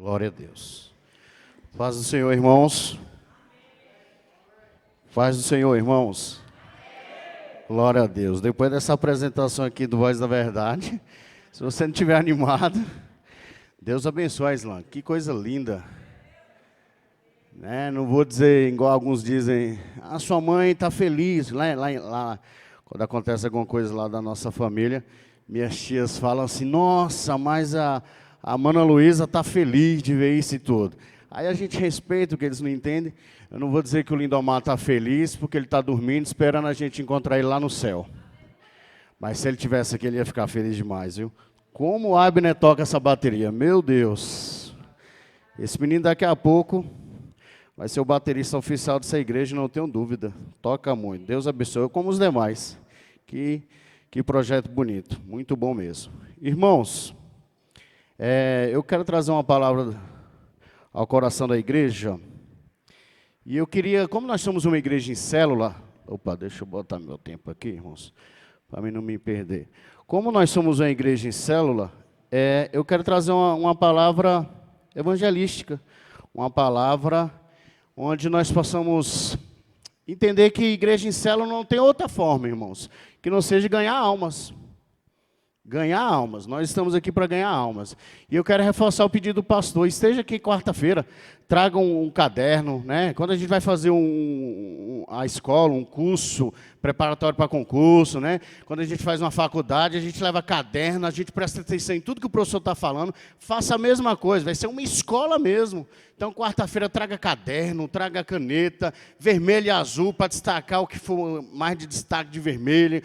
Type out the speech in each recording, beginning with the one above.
Glória a Deus. Paz do Senhor, irmãos. Paz do Senhor, irmãos. Glória a Deus. Depois dessa apresentação aqui do Voz da Verdade, se você não estiver animado, Deus abençoe a Islã. Que coisa linda. Não vou dizer igual alguns dizem, a sua mãe está feliz. Lá, quando acontece alguma coisa lá da nossa família, minhas tias falam assim, nossa, mas a Mana Luísa está feliz de ver isso e tudo. Aí a gente respeita o que eles não entendem. Eu não vou dizer que o Lindomar está feliz, porque ele está dormindo, esperando a gente encontrar ele lá no céu. Mas se ele tivesse aqui, ele ia ficar feliz demais, viu? Como o Abner toca essa bateria, meu Deus. Esse menino daqui a pouco vai ser o baterista oficial dessa igreja, não tenho dúvida. Toca muito. Deus abençoe, como os demais. Que projeto bonito, muito bom mesmo. Irmãos, eu quero trazer uma palavra ao coração da igreja. E eu queria, como nós somos uma igreja em célula... Opa, deixa eu botar meu tempo aqui, irmãos, para mim não me perder. Como nós somos uma igreja em célula, eu quero trazer uma palavra evangelística, uma palavra onde nós possamos entender que igreja em célula não tem outra forma, irmãos, que não seja ganhar almas. Ganhar almas, nós estamos aqui para ganhar almas. E eu quero reforçar o pedido do pastor, esteja aqui quarta-feira, traga um caderno, né? Quando a gente vai fazer a escola, um curso preparatório para concurso, né? Quando a gente faz uma faculdade, a gente leva caderno, a gente presta atenção em tudo que o professor está falando, faça a mesma coisa, vai ser uma escola mesmo. Então, quarta-feira, traga caderno, traga caneta, vermelho e azul, para destacar o que for mais de destaque de vermelho,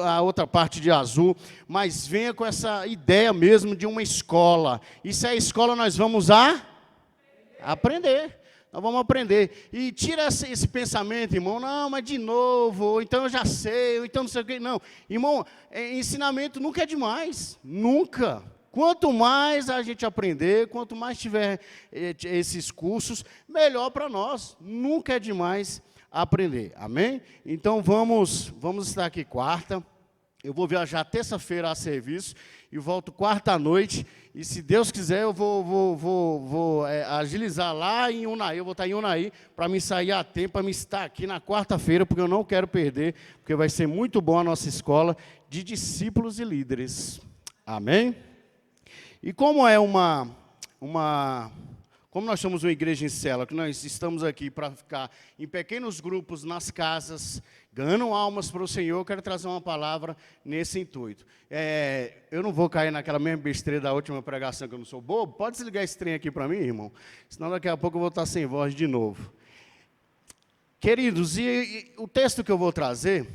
a outra parte de azul, mas venha com essa ideia mesmo de uma escola. E se é a escola, nós vamos aprender. Nós vamos aprender. E tira esse pensamento, irmão, não, mas de novo, ou então eu já sei, ou então não sei o quê. Não, irmão, ensinamento nunca é demais, nunca. Quanto mais a gente aprender, quanto mais tiver esses cursos, melhor para nós. Nunca é demais aprender, amém? Então vamos estar aqui quarta. Eu vou viajar terça-feira a serviço e volto quarta à noite. E se Deus quiser, eu vou agilizar lá em Unai. Eu vou estar em Unai para me sair a tempo, para me estar aqui na quarta-feira, porque eu não quero perder, porque vai ser muito bom a nossa escola de discípulos e líderes. Amém? E como como nós somos uma igreja em célula, que nós estamos aqui para ficar em pequenos grupos nas casas, ganhando almas para o Senhor, eu quero trazer uma palavra nesse intuito. Eu não vou cair naquela mesma besteira da última pregação, que eu não sou bobo. Pode desligar esse trem aqui para mim, irmão? Senão daqui a pouco eu vou estar sem voz de novo. Queridos, e o texto que eu vou trazer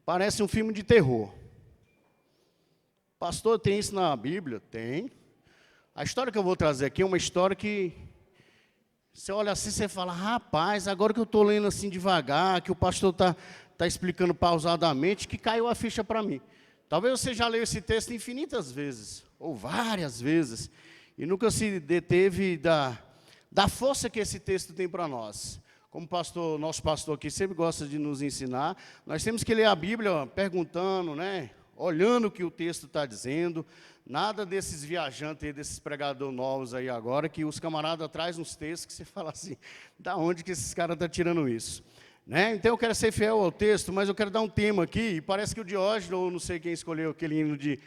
parece um filme de terror. Pastor, tem isso na Bíblia? Tem. A história que eu vou trazer aqui é uma história que você olha assim, você fala, rapaz, agora que eu estou lendo assim devagar, que o pastor está explicando pausadamente, que caiu a ficha para mim. Talvez você já leu esse texto infinitas vezes, ou várias vezes, e nunca se deteve da força que esse texto tem para nós. Como nosso pastor aqui sempre gosta de nos ensinar, nós temos que ler a Bíblia perguntando, né? Olhando o que o texto está dizendo, nada desses viajantes, desses pregadores novos aí agora, que os camaradas trazem uns textos que você fala assim, da onde que esses caras estão tirando isso? Né? Então eu quero ser fiel ao texto, mas eu quero dar um tema aqui, e parece que o Diógenes, ou não sei quem escolheu aquele hino de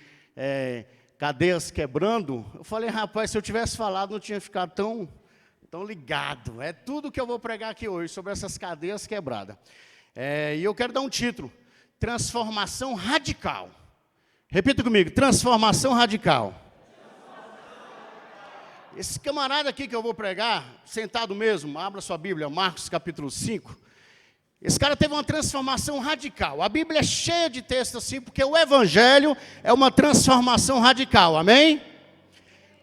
cadeias quebrando, eu falei, rapaz, se eu tivesse falado, não tinha ficado tão ligado. É tudo que eu vou pregar aqui hoje, sobre essas cadeias quebradas. E eu quero dar um título, transformação radical. Repita comigo, transformação radical. Esse camarada aqui que eu vou pregar, sentado mesmo, abra sua Bíblia, Marcos capítulo 5. Esse cara teve uma transformação radical. A Bíblia é cheia de textos assim, porque o Evangelho é uma transformação radical, amém?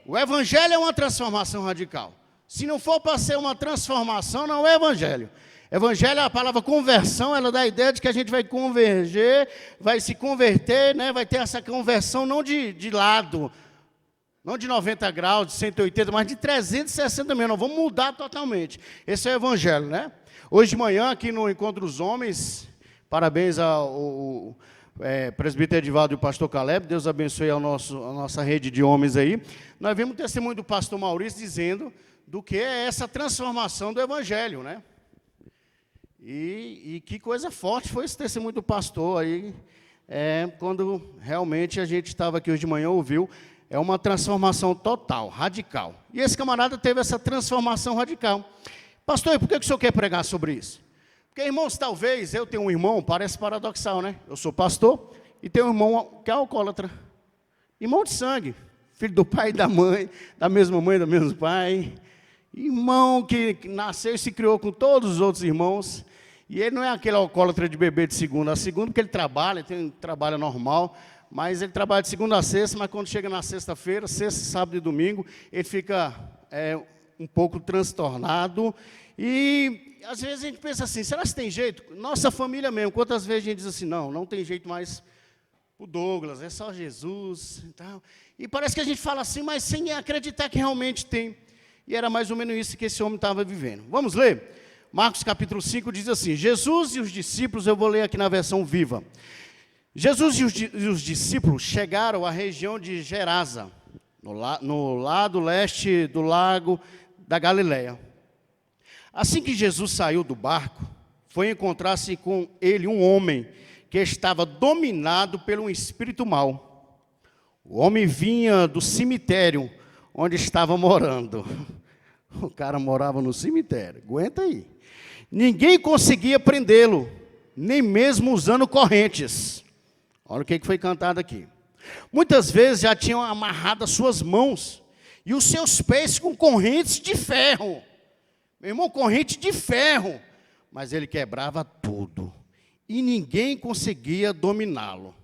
O Evangelho é uma transformação radical. Se não for para ser uma transformação, não é Evangelho. Evangelho, a palavra conversão, ela dá a ideia de que a gente vai converger, vai se converter, né? Vai ter essa conversão não de lado, não de 90 graus, de 180, mas de 360 mesmo. Nós vamos mudar totalmente. Esse é o Evangelho, né? Hoje de manhã, aqui no Encontro dos Homens, parabéns ao presbítero Edivaldo e o pastor Caleb, Deus abençoe a nossa rede de homens aí. Nós vimos o testemunho do pastor Maurício dizendo do que é essa transformação do evangelho, né? E que coisa forte foi esse testemunho do pastor aí, quando realmente a gente estava aqui hoje de manhã, ouviu, é uma transformação total, radical. E esse camarada teve essa transformação radical. Pastor, e por que o senhor quer pregar sobre isso? Porque, irmãos, talvez, eu tenho um irmão, parece paradoxal, né? Eu sou pastor e tenho um irmão que é alcoólatra. Irmão de sangue, filho do pai e da mãe, da mesma mãe, do mesmo pai. Irmão que nasceu e se criou com todos os outros irmãos. E ele não é aquele alcoólatra de beber de segunda a segunda, porque ele trabalha, ele tem um trabalho normal, mas ele trabalha de segunda a sexta, mas quando chega na sexta-feira, sexta, sábado e domingo, ele fica um pouco transtornado. E às vezes a gente pensa assim, será que tem jeito? Nossa família mesmo, quantas vezes a gente diz assim, não tem jeito mais o Douglas, é só Jesus e tal. E parece que a gente fala assim, mas sem acreditar que realmente tem. E era mais ou menos isso que esse homem estava vivendo. Vamos ler? Marcos capítulo 5 diz assim, Jesus e os discípulos, eu vou ler aqui na versão viva. Jesus e os discípulos chegaram à região de Gerasa, no lado leste do lago da Galileia. Assim que Jesus saiu do barco, foi encontrar-se com ele um homem que estava dominado pelo espírito mau. O homem vinha do cemitério onde estava morando. O cara morava no cemitério, aguenta aí. Ninguém conseguia prendê-lo, nem mesmo usando correntes. Olha o que foi cantado aqui. Muitas vezes já tinham amarrado as suas mãos e os seus pés com correntes de ferro. Meu irmão, corrente de ferro. Mas ele quebrava tudo. E ninguém conseguia dominá-lo.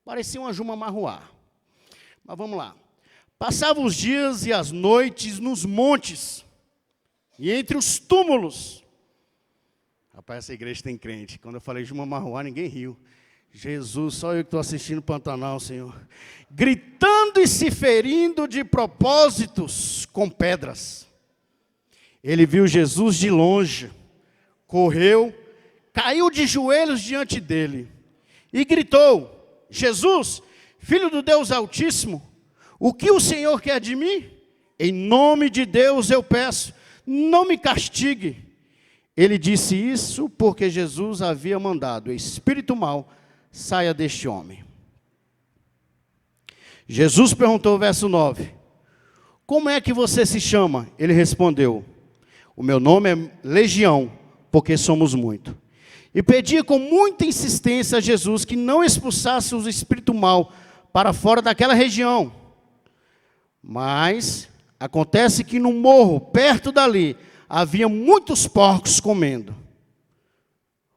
Parecia uma Juma Marruá. Mas vamos lá. Passava os dias e as noites nos montes e entre os túmulos. Rapaz, essa igreja tem crente. Quando eu falei Juma Marruá, ninguém riu. Jesus, só eu que estou assistindo Pantanal, Senhor. Gritando e se ferindo de propósitos com pedras. Ele viu Jesus de longe, correu, caiu de joelhos diante dele e gritou, Jesus, Filho do Deus Altíssimo, o que o Senhor quer de mim? Em nome de Deus eu peço, não me castigue. Ele disse isso porque Jesus havia mandado, espírito mau, saia deste homem. Jesus perguntou, verso 9, como é que você se chama? Ele respondeu, o meu nome é Legião, porque somos muito. E pedia com muita insistência a Jesus que não expulsasse o espírito mau para fora daquela região. Mas acontece que no morro, perto dali, havia muitos porcos comendo.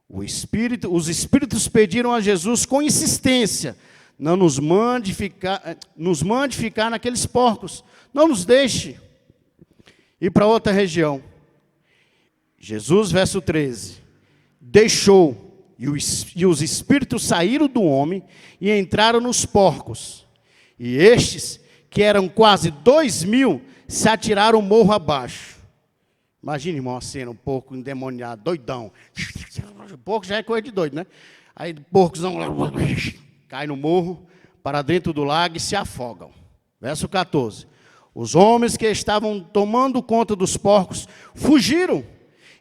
Os espíritos pediram a Jesus com insistência, não nos mande ficar naqueles porcos, não nos deixe ir para outra região. Jesus, verso 13, deixou, e os espíritos saíram do homem e entraram nos porcos. E estes, que eram quase 2.000, se atiraram o morro abaixo. Imagina, irmão, a cena, um porco endemoniado, doidão. O porco já é coisa de doido, né? Aí porcos cai no morro, para dentro do lago e se afogam. Verso 14. Os homens que estavam tomando conta dos porcos fugiram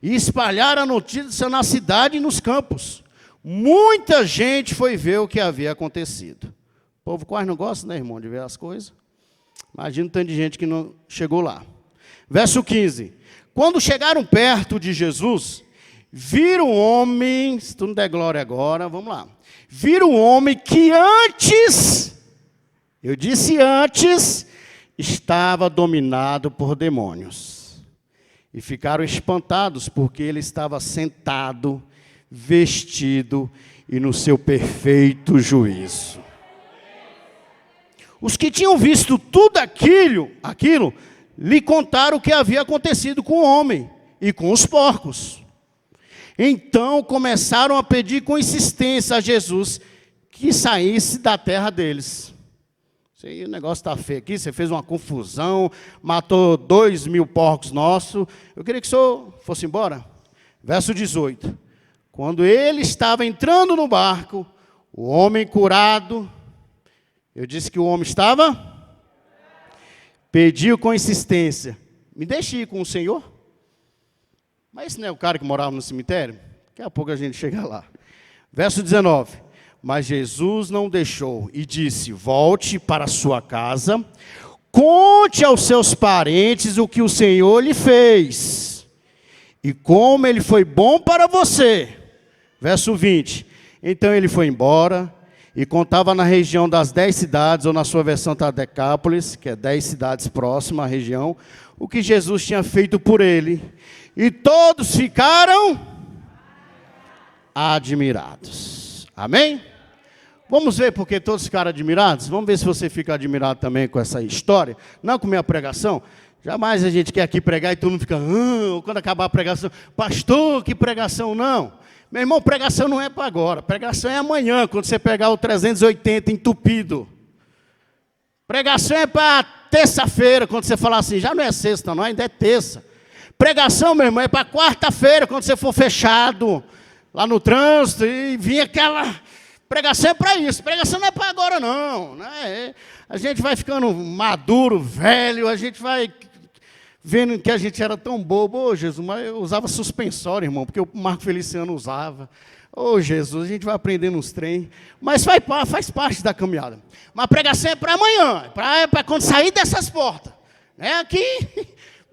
e espalharam a notícia na cidade e nos campos. Muita gente foi ver o que havia acontecido. O povo quase não gosta, né, irmão, de ver as coisas. Imagina o tanto de gente que não chegou lá. Verso 15. Quando chegaram perto de Jesus, viram um homem, se tu não der glória agora, vamos lá. Viram um homem que antes, eu disse antes, estava dominado por demônios. E ficaram espantados, porque ele estava sentado, vestido e no seu perfeito juízo. Os que tinham visto tudo aquilo, lhe contaram o que havia acontecido com o homem e com os porcos. Então começaram a pedir com insistência a Jesus que saísse da terra deles. O negócio está feio aqui, você fez uma confusão, matou 2.000 porcos nossos. Eu queria que o senhor fosse embora. Verso 18. Quando ele estava entrando no barco, O homem curado, eu disse que o homem estava? Pediu com insistência, me deixe ir com o Senhor? Mas esse não é o cara que morava no cemitério? Daqui a pouco a gente chega lá. Verso 19. Mas Jesus não deixou e disse, volte para a sua casa, conte aos seus parentes o que o Senhor lhe fez, e como ele foi bom para você. Verso 20. Então ele foi embora e contava na região das 10 cidades, ou na sua versão está Decápolis, que é 10 cidades próximas à região, o que Jesus tinha feito por ele. E todos ficaram admirados. Amém? Vamos ver porque todos ficaram admirados? Vamos ver se você fica admirado também com essa história. Não com minha pregação. Jamais a gente quer aqui pregar e todo mundo fica, quando acabar a pregação, pastor, que pregação, não. Meu irmão, pregação não é para agora. Pregação é amanhã, quando você pegar o 380 entupido. Pregação é para terça-feira, quando você falar assim, já não é sexta não, ainda é terça. Pregação, meu irmão, é para quarta-feira, quando você for fechado lá no trânsito e vir aquela... Pregação é para isso, pregação não é para agora não, né? A gente vai ficando maduro, velho, a gente vai vendo que a gente era tão bobo. Ô Jesus, mas eu usava suspensório, irmão, porque o Marco Feliciano usava. Ô Jesus, a gente vai aprendendo uns trem, mas faz parte da caminhada. Mas a pregação é para amanhã, é para quando sair dessas portas. Né? Aqui,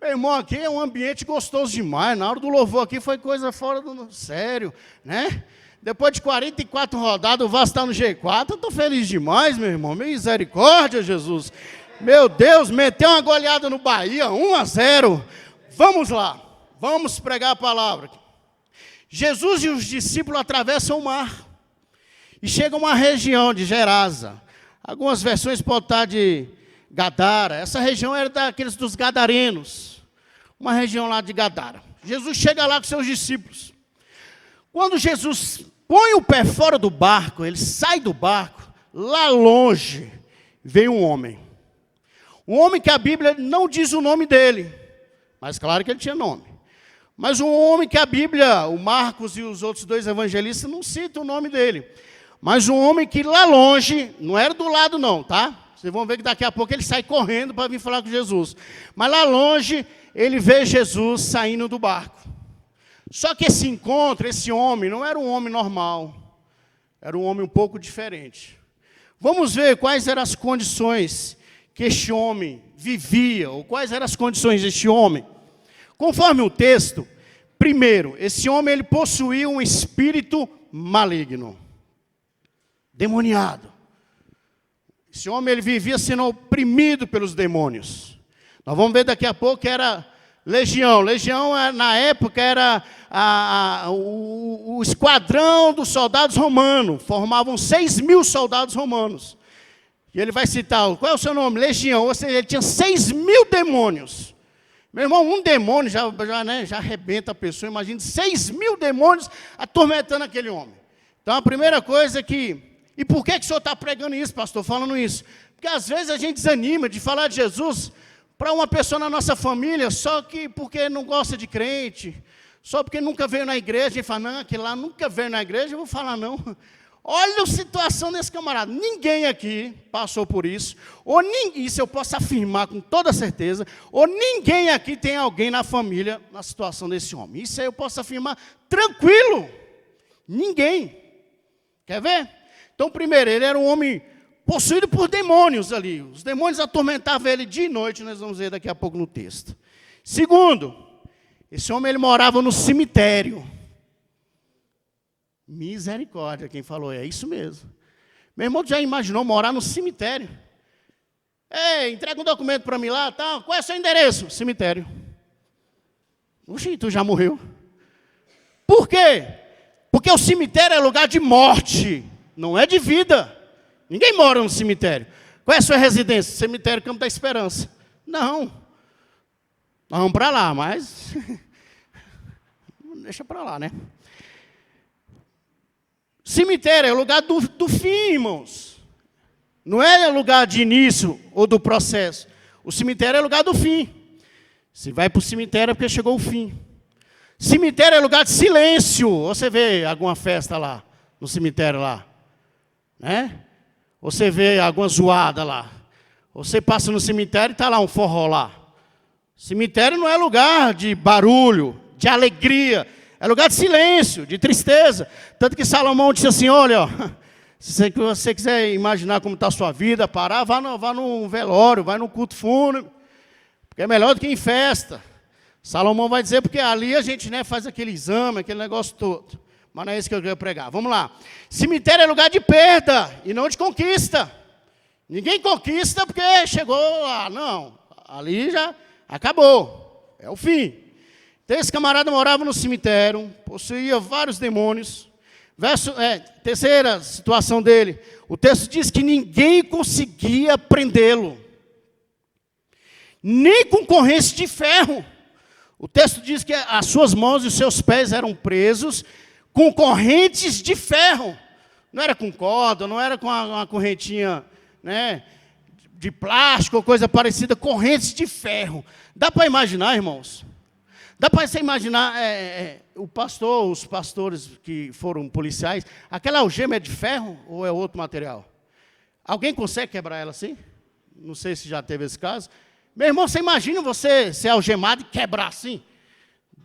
meu irmão, aqui é um ambiente gostoso demais, na hora do louvor aqui foi coisa fora do sério, né? Depois de 44 rodadas, o Vasco está no G4. Eu estou feliz demais, meu irmão. Misericórdia, Jesus. Meu Deus, meteu uma goleada no Bahia, 1-0. Vamos lá, vamos pregar a palavra. Jesus e os discípulos atravessam o mar e chegam a uma região de Gerasa. Algumas versões podem estar de Gadara. Essa região era daqueles dos gadarenos. Uma região lá de Gadara. Jesus chega lá com seus discípulos. Quando Jesus põe o pé fora do barco, ele sai do barco, lá longe vem um homem. Um homem que a Bíblia não diz o nome dele, mas claro que ele tinha nome. Mas um homem que a Bíblia, o Marcos e os outros dois evangelistas não citam o nome dele. Mas um homem que lá longe, não era do lado não, tá? Vocês vão ver que daqui a pouco ele sai correndo para vir falar com Jesus. Mas lá longe, ele vê Jesus saindo do barco. Só que esse encontro, esse homem, não era um homem normal. Era um homem um pouco diferente. Vamos ver quais eram as condições que este homem vivia, ou quais eram as condições deste homem. Conforme o texto, primeiro, esse homem ele possuía um espírito maligno, demoniado. Esse homem ele vivia sendo oprimido pelos demônios. Nós vamos ver daqui a pouco que era legião. Legião, na época, era o esquadrão dos soldados romanos. Formavam 6.000 soldados romanos. E ele vai citar, qual é o seu nome? Legião. Ou seja, ele tinha 6.000 demônios. Meu irmão, um demônio já arrebenta a pessoa. Imagina 6.000 demônios atormentando aquele homem. Então, a primeira coisa é que... E por que o senhor está pregando isso, pastor, falando isso? Porque às vezes a gente desanima de falar de Jesus para uma pessoa na nossa família, só que porque não gosta de crente, só porque nunca veio na igreja, e fala, não, aquele lá nunca veio na igreja, eu vou falar não. Olha a situação desse camarada, ninguém aqui passou por isso, isso eu posso afirmar com toda certeza, ou ninguém aqui tem alguém na família na situação desse homem. Isso aí eu posso afirmar tranquilo, ninguém. Quer ver? Então, primeiro, ele era um homem possuído por demônios ali. Os demônios atormentavam ele dia e noite, nós vamos ver daqui a pouco no texto. Segundo, esse homem ele morava no cemitério. Misericórdia, quem falou, é isso mesmo. Meu irmão já imaginou morar no cemitério? Ei, entrega um documento para mim lá, tá? Qual é o seu endereço? Cemitério. Oxi, tu já morreu. Por quê? Porque o cemitério é lugar de morte, não é de vida. Ninguém mora no cemitério. Qual é a sua residência? Cemitério Campo da Esperança. Não. Nós vamos para lá, mas... deixa para lá, né? Cemitério é o lugar do fim, irmãos. Não é lugar de início ou do processo. O cemitério é lugar do fim. Se vai para o cemitério é porque chegou o fim. Cemitério é lugar de silêncio. Você vê alguma festa lá, no cemitério lá? né? Você vê alguma zoada lá. Você passa no cemitério e está lá um forró lá. Cemitério não é lugar de barulho, de alegria. É lugar de silêncio, de tristeza. Tanto que Salomão disse assim, olha, ó, se você quiser imaginar como está a sua vida, parar, vá num velório, vai num culto fúnebre. Porque é melhor do que em festa. Salomão vai dizer, porque ali a gente, né, faz aquele exame, aquele negócio todo. Mas não é isso que eu quero pregar. Vamos lá. Cemitério é lugar de perda e não de conquista. Ninguém conquista porque chegou lá. Não, ali já acabou. É o fim. Então esse camarada morava no cemitério, possuía vários demônios. Terceira situação dele. O texto diz que ninguém conseguia prendê-lo. Nem com correntes de ferro. O texto diz que as suas mãos e os seus pés eram presos com correntes de ferro. Não era com corda, não era com uma correntinha, né, de plástico ou coisa parecida, correntes de ferro. Dá para imaginar, irmãos? Dá para você imaginar os pastores que foram policiais, aquela algema é de ferro ou é outro material? Alguém consegue quebrar ela assim? Não sei se já teve esse caso. Meu irmão, você imagina você ser algemado e quebrar assim?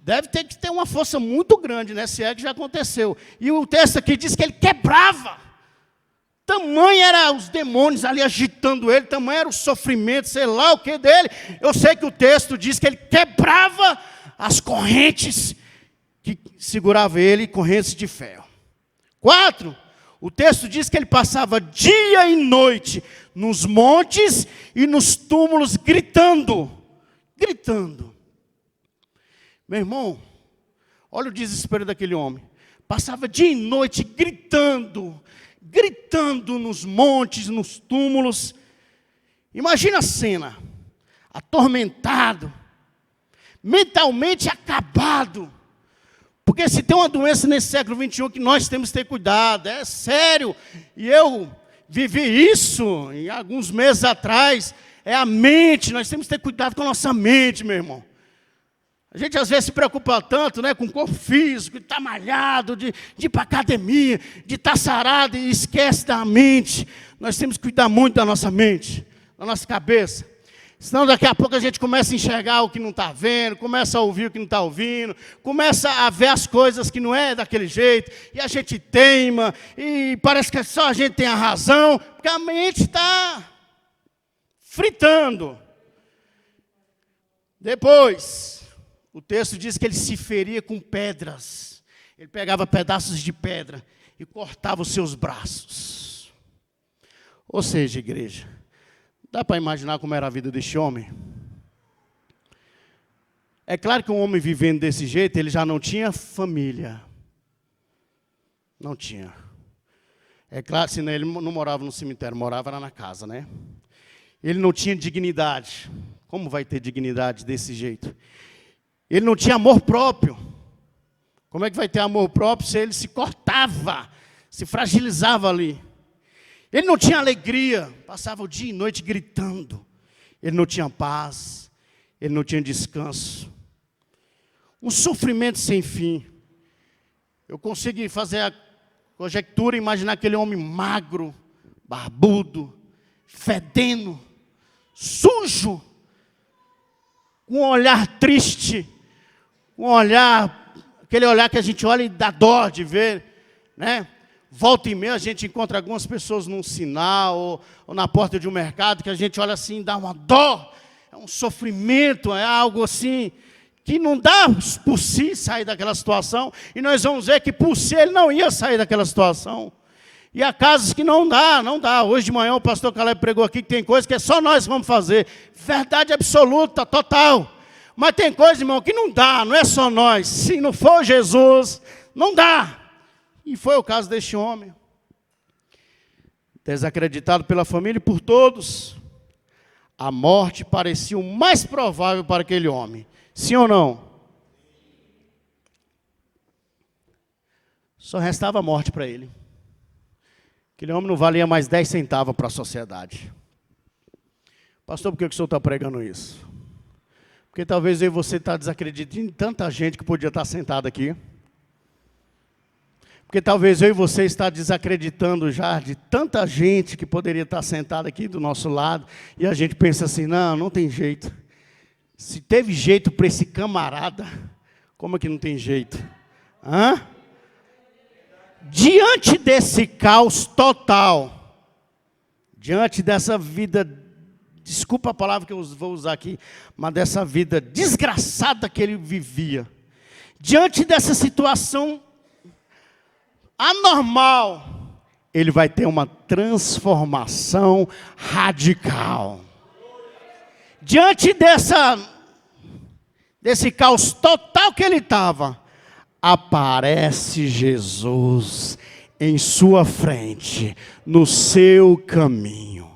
Deve ter que ter uma força muito grande, né? Se é que já aconteceu. E o texto aqui diz que ele quebrava. Tamanho era os demônios ali agitando ele, tamanho era o sofrimento, sei lá o que dele. Eu sei que o texto diz que ele quebrava as correntes que seguravam ele, correntes de ferro. 4, o texto diz que ele passava dia e noite nos montes e nos túmulos gritando. Gritando. Meu irmão, olha o desespero daquele homem. Passava dia e noite gritando, gritando nos montes, nos túmulos. Imagina a cena, atormentado, mentalmente acabado. Porque se tem uma doença nesse século XXI que nós temos que ter cuidado, é sério. E eu vivi isso em alguns meses atrás, é a mente, nós temos que ter cuidado com a nossa mente, meu irmão. A gente às vezes se preocupa tanto, né, com o corpo físico, de estar malhado, de ir para a academia, de estar sarado e esquece da mente. Nós temos que cuidar muito da nossa mente, da nossa cabeça. Senão daqui a pouco a gente começa a enxergar o que não está vendo, começa a ouvir o que não está ouvindo, começa a ver as coisas que não é daquele jeito, e a gente teima, e parece que só a gente tem a razão, porque a mente está fritando. Depois, o texto diz que ele se feria com pedras. Ele pegava pedaços de pedra e cortava os seus braços. Ou seja, igreja, dá para imaginar como era a vida desse homem? É claro que um homem vivendo desse jeito, ele já não tinha família. Não tinha. É claro, senão ele não morava no cemitério, morava lá na casa, né? Ele não tinha dignidade. Como vai ter dignidade desse jeito? Ele não tinha amor próprio. Como é que vai ter amor próprio se ele se cortava, se fragilizava ali? Ele não tinha alegria, passava o dia e noite gritando. Ele não tinha paz, ele não tinha descanso. Um sofrimento sem fim. Eu consegui fazer a conjectura, imaginar aquele homem magro, barbudo, fedendo, sujo, com um olhar triste, um olhar, aquele olhar que a gente olha e dá dó de ver, né? Volta e meia a gente encontra algumas pessoas num sinal ou na porta de um mercado que a gente olha assim e dá uma dó, é um sofrimento, é algo assim que não dá por si sair daquela situação, e nós vamos ver que por si ele não ia sair daquela situação. E há casos que não dá. Hoje de manhã o pastor Caleb pregou aqui que tem coisas que é só nós que vamos fazer. Verdade absoluta, total. Mas tem coisa, irmão, que não dá, não é só nós. Se não for Jesus, não dá. E foi o caso deste homem. Desacreditado pela família e por todos, a morte parecia o mais provável para aquele homem. Sim ou não? Só restava a morte para ele. Aquele homem não valia mais 10 centavos para a sociedade. Pastor, por que o senhor está pregando isso? Porque talvez eu e você está desacreditando em tanta gente que podia estar sentado aqui. Porque talvez eu e você está desacreditando já de tanta gente que poderia estar sentada aqui do nosso lado, e a gente pensa assim, não, não tem jeito. Se teve jeito para esse camarada, como é que não tem jeito? Hã? Diante desse caos total, diante dessa vida, desculpa a palavra que eu vou usar aqui, mas dessa vida desgraçada que ele vivia, diante dessa situação anormal, ele vai ter uma transformação radical. Diante desse caos total que ele estava, aparece Jesus em sua frente, no seu caminho.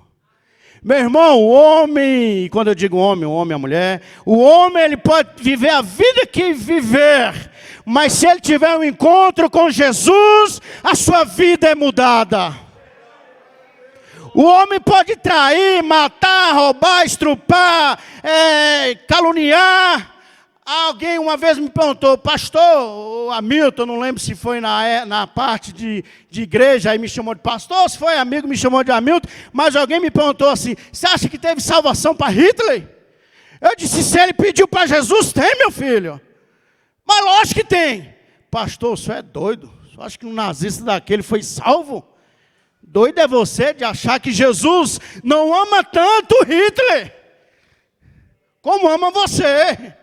Meu irmão, o homem, quando eu digo homem, o homem, a mulher, o homem ele pode viver a vida que viver, mas se ele tiver um encontro com Jesus, a sua vida é mudada. O homem pode trair, matar, roubar, estrupar, caluniar. Alguém uma vez me perguntou, pastor, Hamilton, não lembro se foi na parte de igreja, aí me chamou de pastor, se foi amigo, me chamou de Hamilton, mas alguém me perguntou assim, você acha que teve salvação para Hitler? Eu disse, se ele pediu para Jesus, tem, meu filho. Mas lógico que tem. Pastor, você é doido? Você acha que um nazista daquele foi salvo? Doido é você de achar que Jesus não ama tanto Hitler, como ama você.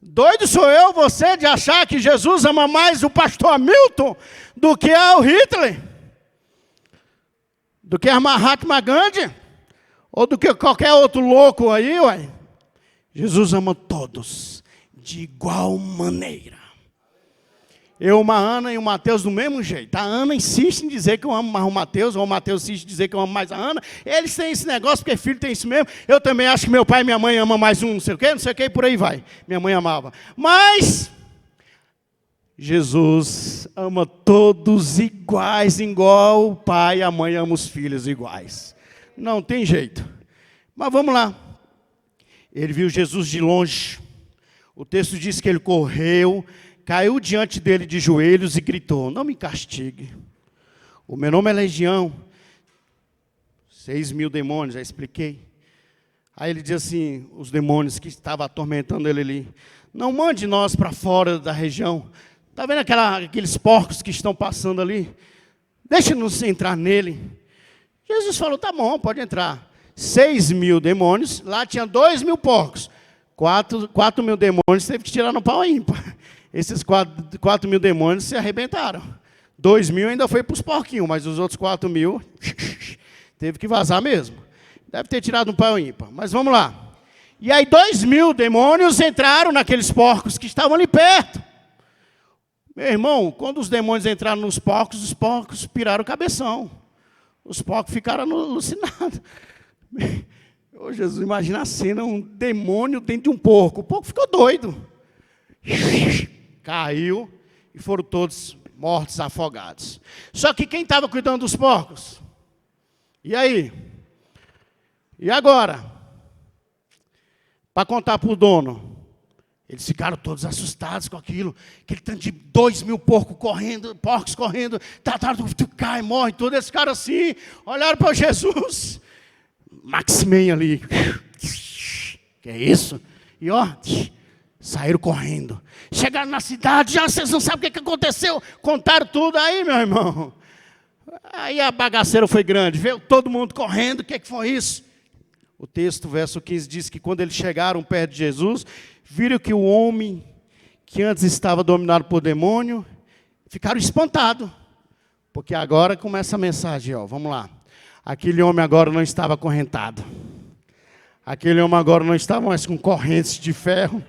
Doido sou eu, você, de achar que Jesus ama mais o pastor Hamilton do que o Hitler, do que a Mahatma Gandhi, ou do que qualquer outro louco aí, ué. Jesus ama todos de igual maneira. Eu, uma Ana e o Mateus do mesmo jeito. A Ana insiste em dizer que eu amo mais o Mateus, ou o Mateus insiste em dizer que eu amo mais a Ana. Eles têm esse negócio, porque filho tem isso mesmo. Eu também acho que meu pai e minha mãe amam mais um, não sei o quê, e por aí vai. Minha mãe amava. Mas Jesus ama todos iguais, igual o pai e a mãe amam os filhos iguais. Não tem jeito. Mas vamos lá. Ele viu Jesus de longe. O texto diz que ele correu, caiu diante dele de joelhos e gritou, não me castigue. O meu nome é Legião. 6.000 demônios, já expliquei. Aí ele diz assim, os demônios que estavam atormentando ele ali, não mande nós para fora da região. Está vendo aqueles porcos que estão passando ali? Deixa-nos entrar nele. Jesus falou, tá bom, pode entrar. 6.000 demônios, lá tinha 2.000 porcos. 4.000 demônios teve que tirar no pau ímpar. Esses 4.000 demônios se arrebentaram. 2.000 ainda foi para os porquinhos, mas os outros 4.000 teve que vazar mesmo. Deve ter tirado um pau ímpar, mas vamos lá. E aí 2.000 demônios entraram naqueles porcos que estavam ali perto. Meu irmão, quando os demônios entraram nos porcos, os porcos piraram o cabeção. Os porcos ficaram alucinados. Ô Jesus, imagina a cena, um demônio dentro de um porco. O porco ficou doido. Caiu e foram todos mortos, afogados. Só que quem estava cuidando dos porcos? E aí? E agora? Para contar para o dono. Eles ficaram todos assustados com aquilo. Aquele tanto de 2.000 porcos correndo. Cai, morre, tudo. Eles ficaram assim, olharam para Jesus. Maximen ali. Que é isso? E ó, saíram correndo. Chegaram na cidade, já vocês não sabem o que aconteceu. Contaram tudo aí, meu irmão. Aí a bagaceira foi grande. Veio todo mundo correndo. O que foi isso? O texto, verso 15, diz que quando eles chegaram perto de Jesus, viram que o homem que antes estava dominado por demônio, ficaram espantados. Porque agora começa a mensagem, ó, vamos lá. Aquele homem agora não estava acorrentado. Aquele homem agora não estava mais com correntes de ferro.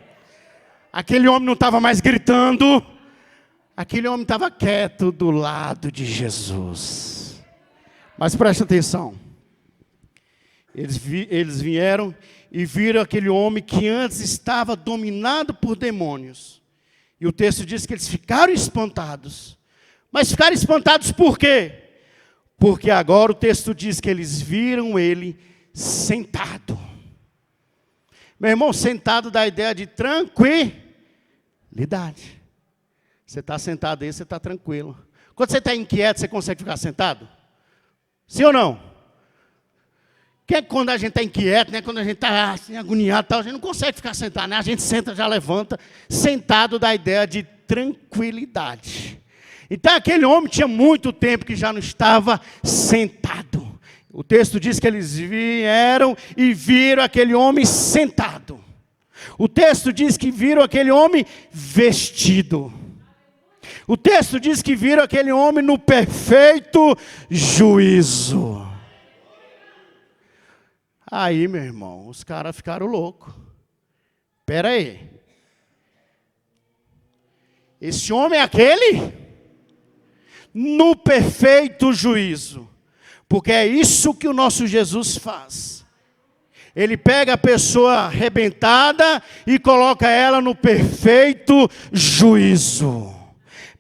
Aquele homem não estava mais gritando. Aquele homem estava quieto do lado de Jesus. Mas preste atenção. Eles vieram e viram aquele homem que antes estava dominado por demônios. E o texto diz que eles ficaram espantados. Mas ficaram espantados por quê? Porque agora o texto diz que eles viram ele sentado. Meu irmão, sentado dá a ideia de tranquilidade. Você está sentado aí, você está tranquilo. Quando você está inquieto, você consegue ficar sentado? Sim ou não? Que quando a gente está inquieto, né? Quando a gente está assim, agoniado, tal, a gente não consegue ficar sentado, né? A gente senta, já levanta. Sentado dá a ideia de tranquilidade. Então aquele homem tinha muito tempo que já não estava sentado. O texto diz que eles vieram e viram aquele homem sentado. O texto diz que viram aquele homem vestido. O texto diz que viram aquele homem no perfeito juízo. Aí, meu irmão, os caras ficaram loucos. Espera aí. Esse homem é aquele? No perfeito juízo. Porque é isso que o nosso Jesus faz. Ele pega a pessoa arrebentada e coloca ela no perfeito juízo.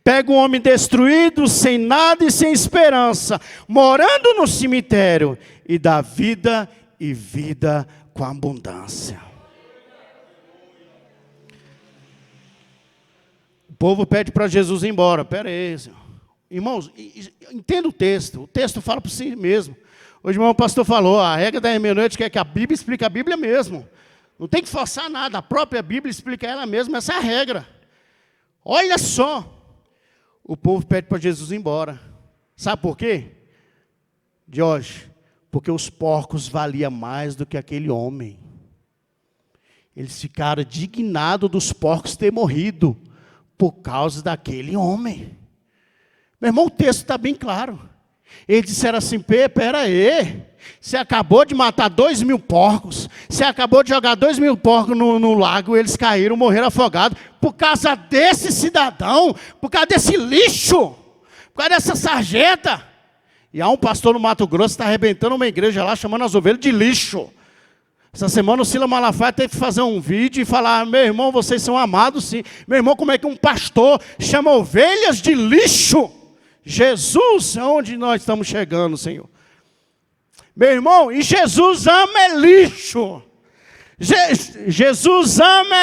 Pega um homem destruído, sem nada e sem esperança, morando no cemitério, e dá vida e vida com abundância. O povo pede para Jesus ir embora. Pera aí, senhor. Irmãos, entenda o texto fala por si mesmo. Hoje o pastor falou, a regra da hermenêutica é que a Bíblia explica a Bíblia mesmo. Não tem que forçar nada, a própria Bíblia explica ela mesma, essa é a regra. Olha só, o povo pede para Jesus ir embora. Sabe por quê? Jorge, porque os porcos valiam mais do que aquele homem. Eles ficaram dignados dos porcos ter morrido por causa daquele homem. Meu irmão, o texto está bem claro. Eles disseram assim, pera aí, você acabou de matar 2.000 porcos, você acabou de jogar 2.000 porcos no lago, eles caíram, morreram afogados, por causa desse cidadão, por causa desse lixo, por causa dessa sarjeta. E há um pastor no Mato Grosso que está arrebentando uma igreja lá, chamando as ovelhas de lixo. Essa semana o Silas Malafaia teve que fazer um vídeo e falar, meu irmão, vocês são amados sim. Meu irmão, como é que um pastor chama ovelhas de lixo? Jesus, aonde nós estamos chegando, Senhor? Meu irmão, e Jesus ama é lixo. Jesus ama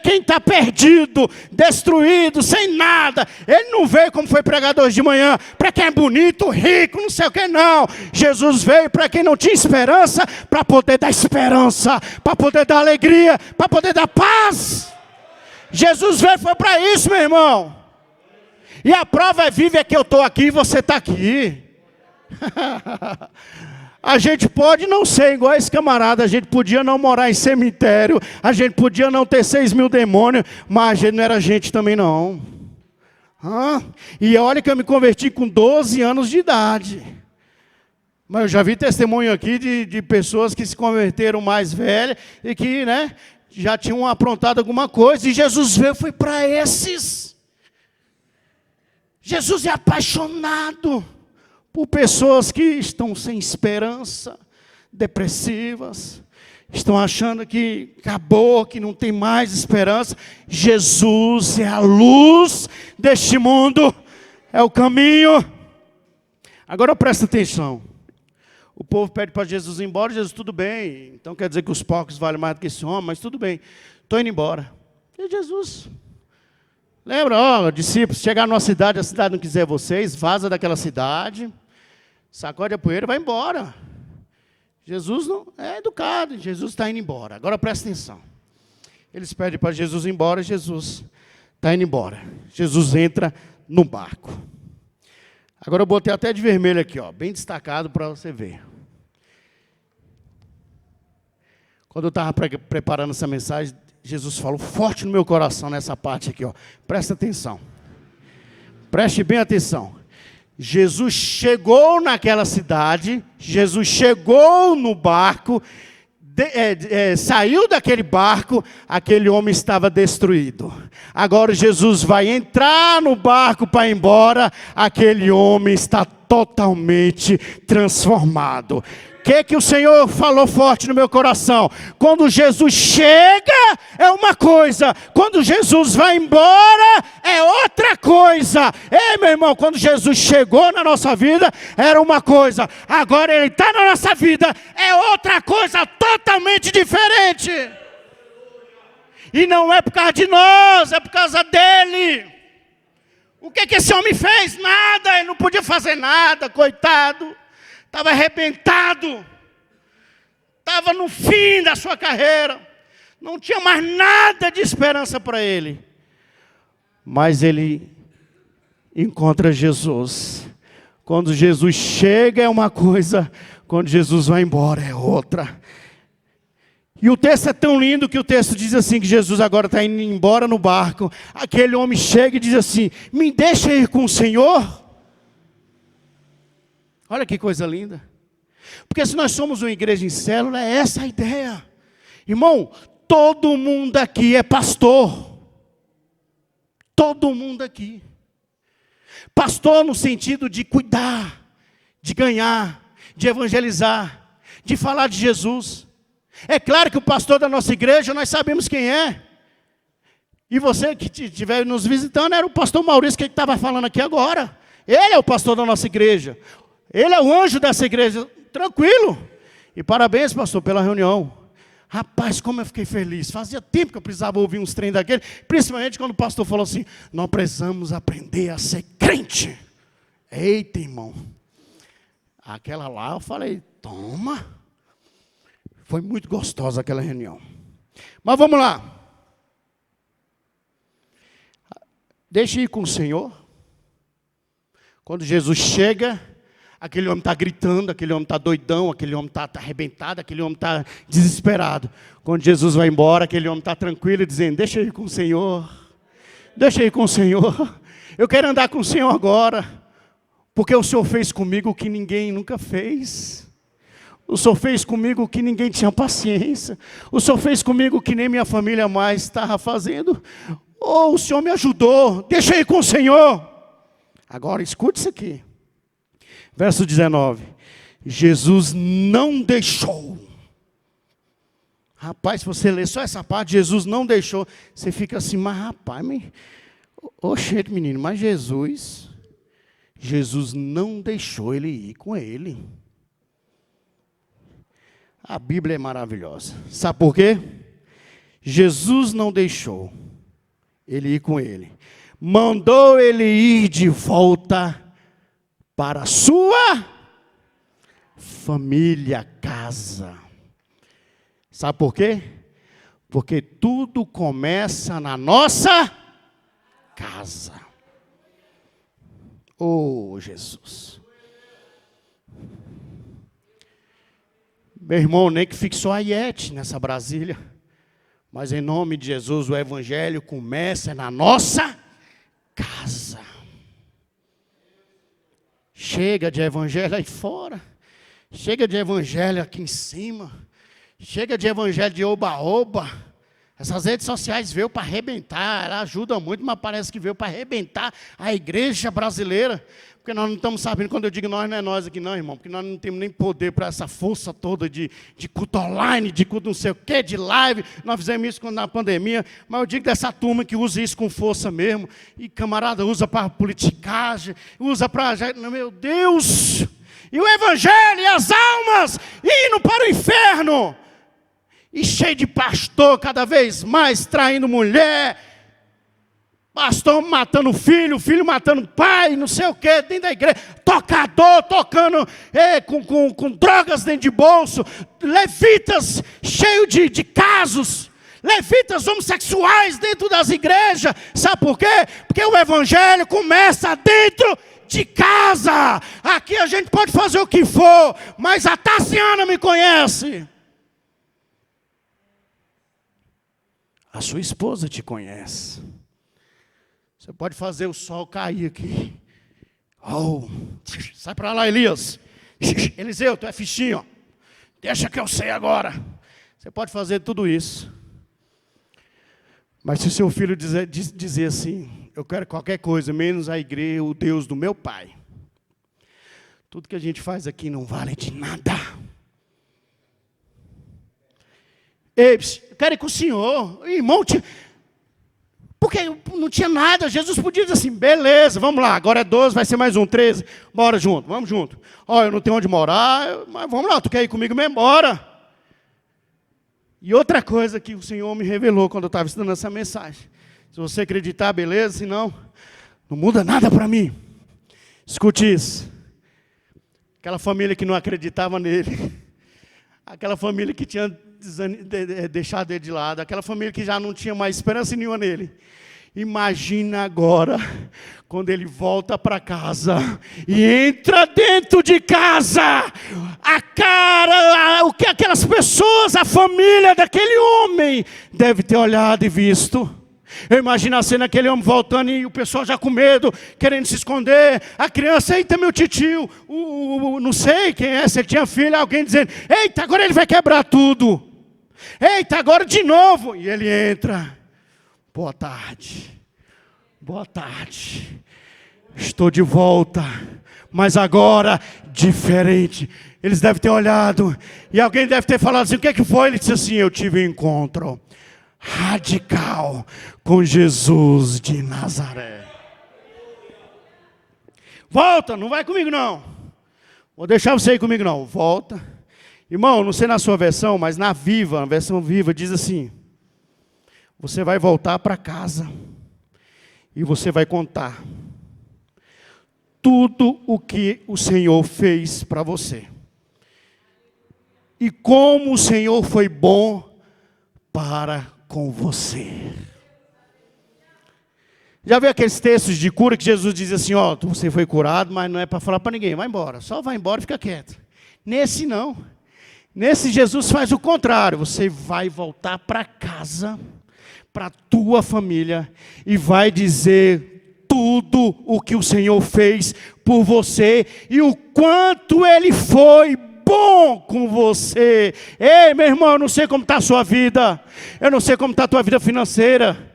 quem está perdido, destruído, sem nada. Ele não veio como foi pregado hoje de manhã, para quem é bonito, rico, não sei o que não. Jesus veio para quem não tinha esperança, para poder dar esperança, para poder dar alegria, para poder dar paz. Jesus veio foi para isso, meu irmão. E a prova viva é que eu estou aqui e você está aqui. A gente pode não ser igual esse camarada, a gente podia não morar em cemitério, a gente podia não ter 6.000 demônios, mas a gente não era gente também não. E olha que eu me converti com 12 anos de idade. Mas eu já vi testemunho aqui de pessoas que se converteram mais velhas e que, né, já tinham aprontado alguma coisa. E Jesus veio, foi para esses. Jesus é apaixonado por pessoas que estão sem esperança, depressivas, estão achando que acabou, que não tem mais esperança. Jesus é a luz deste mundo, é o caminho. Agora presta atenção. O povo pede para Jesus ir embora. Jesus, tudo bem. Então quer dizer que os porcos valem mais do que esse homem, mas tudo bem. Estou indo embora. E Jesus... Lembra, discípulos, chegar numa cidade, a cidade não quiser vocês, vaza daquela cidade, sacode a poeira, vai embora. Jesus não é educado, Jesus está indo embora. Agora presta atenção. Eles pedem para Jesus ir embora, Jesus está indo embora. Jesus entra no barco. Agora eu botei até de vermelho aqui, ó, bem destacado para você ver. Quando eu estava preparando essa mensagem, Jesus falou forte no meu coração nessa parte aqui, ó. Presta atenção. Preste bem atenção. Jesus chegou naquela cidade, Jesus chegou no barco, saiu daquele barco, aquele homem estava destruído. Agora Jesus vai entrar no barco para ir embora, aquele homem está totalmente transformado. O que o Senhor falou forte no meu coração? Quando Jesus chega, é uma coisa. Quando Jesus vai embora, é outra coisa. Ei, meu irmão, quando Jesus chegou na nossa vida, era uma coisa. Agora Ele está na nossa vida, é outra coisa totalmente diferente. E não é por causa de nós, é por causa dEle. O que esse homem fez? Nada, podia fazer nada, coitado. Estava arrebentado. Estava no fim da sua carreira. Não tinha mais nada de esperança para ele. Mas ele encontra Jesus. Quando Jesus chega é uma coisa, quando Jesus vai embora é outra. E o texto é tão lindo que o texto diz assim, que Jesus agora está indo embora no barco. Aquele homem chega e diz assim, me deixa ir com o Senhor. Olha que coisa linda. Porque se nós somos uma igreja em célula, é essa a ideia. Irmão, todo mundo aqui é pastor. Todo mundo aqui. Pastor no sentido de cuidar, de ganhar, de evangelizar, de falar de Jesus. É claro que o pastor da nossa igreja, nós sabemos quem é. E você que estiver nos visitando, era o pastor Maurício que estava falando aqui agora. Ele é o pastor da nossa igreja. Ele é o anjo dessa igreja. Tranquilo. E parabéns, pastor, pela reunião. Rapaz, como eu fiquei feliz. Fazia tempo que eu precisava ouvir uns trem daquele. Principalmente quando o pastor falou assim, nós precisamos aprender a ser crente. Eita, irmão. Aquela lá eu falei, toma. Foi muito gostosa aquela reunião. Mas vamos lá. Deixa eu ir com o Senhor. Quando Jesus chega, aquele homem está gritando, aquele homem está doidão, aquele homem está arrebentado, aquele homem está desesperado. Quando Jesus vai embora, aquele homem está tranquilo, dizendo, deixa eu ir com o Senhor. Deixa eu ir com o Senhor. Eu quero andar com o Senhor agora. Porque o Senhor fez comigo o que ninguém nunca fez. O Senhor fez comigo o que ninguém tinha paciência. O Senhor fez comigo o que nem minha família mais estava fazendo. Oh, o Senhor me ajudou. Deixa eu ir com o Senhor. Agora, escute isso aqui. Verso 19. Jesus não deixou. Rapaz, se você ler só essa parte, Jesus não deixou. Você fica assim, mas rapaz, oxente menino, mas Jesus não deixou ele ir com ele. A Bíblia é maravilhosa. Sabe por quê? Jesus não deixou ele ir com ele. Mandou ele ir de volta para a sua família, casa. Sabe por quê? Porque tudo começa na nossa casa. Oh, Jesus. Meu irmão, nem que fique só a Iete nessa Brasília. Mas em nome de Jesus, o evangelho começa na nossa casa. Chega de evangelho aí fora. Chega de evangelho aqui em cima. Chega de evangelho de oba-oba. Essas redes sociais veio para arrebentar. Ela ajuda muito, mas parece que veio para arrebentar a igreja brasileira. Porque nós não estamos sabendo, quando eu digo nós, não é nós aqui não, irmão. Porque nós não temos nem poder para essa força toda de culto online, de culto não sei o quê, de live. Nós fizemos isso na pandemia. Mas eu digo dessa turma que usa isso com força mesmo. E camarada usa para politicagem, usa para... Meu Deus! E o evangelho e as almas indo para o inferno. E cheio de pastor cada vez mais traindo mulher. Pastor matando filho, filho matando pai, não sei o que, dentro da igreja. Tocador tocando com drogas dentro de bolso. Levitas cheios de casos. Levitas homossexuais dentro das igrejas. Sabe por quê? Porque o evangelho começa dentro de casa. Aqui a gente pode fazer o que for, mas a Tassiana me conhece. A sua esposa te conhece. Você pode fazer o sol cair aqui. Oh, sai para lá, Elias. Eliseu, tu é fichinho. Deixa que eu sei agora. Você pode fazer tudo isso. Mas se o seu filho dizer assim, eu quero qualquer coisa, menos a igreja, o Deus do meu pai. Tudo que a gente faz aqui não vale de nada. Ei, eu quero ir com o senhor. Irmão, porque não tinha nada. Jesus podia dizer assim, beleza, vamos lá, agora é 12, vai ser mais um, 13. Bora junto, vamos junto. Ó, eu não tenho onde morar, mas vamos lá, tu quer ir comigo mesmo? Bora. E outra coisa que o Senhor me revelou quando eu estava estudando essa mensagem. Se você acreditar, beleza, se não, não muda nada para mim. Escute isso. Aquela família que não acreditava nele. Aquela família que tinha deixado ele de lado. Aquela família que já não tinha mais esperança nenhuma nele. Imagina agora, quando ele volta para casa e entra dentro de casa, o que aquelas pessoas, a família daquele homem, deve ter olhado e visto. Eu imagino a cena, aquele homem voltando e o pessoal já com medo, querendo se esconder. A criança, eita, meu titio, não sei quem é, se ele tinha filho, alguém dizendo, eita, agora ele vai quebrar tudo. Eita, agora de novo. E ele entra. Boa tarde. Boa tarde. Estou de volta. Mas agora, diferente. Eles devem ter olhado. E alguém deve ter falado assim, o que é que foi? Ele disse assim, eu tive um encontro radical com Jesus de Nazaré. Volta, não vai comigo não. Vou deixar você ir comigo não. Volta. Irmão, não sei na sua versão, mas na Viva, na versão Viva, diz assim, você vai voltar para casa e você vai contar tudo o que o Senhor fez para você. E como o Senhor foi bom para com você. Já viu aqueles textos de cura que Jesus diz assim, ó, você foi curado, mas não é para falar para ninguém, vai embora. Só vai embora e fica quieto. Nesse não. Nesse Jesus faz o contrário. Você vai voltar para casa, para a tua família, e vai dizer tudo o que o Senhor fez por você, e o quanto Ele foi bom com você. Ei, meu irmão, eu não sei como está a sua vida, eu não sei como está a tua vida financeira,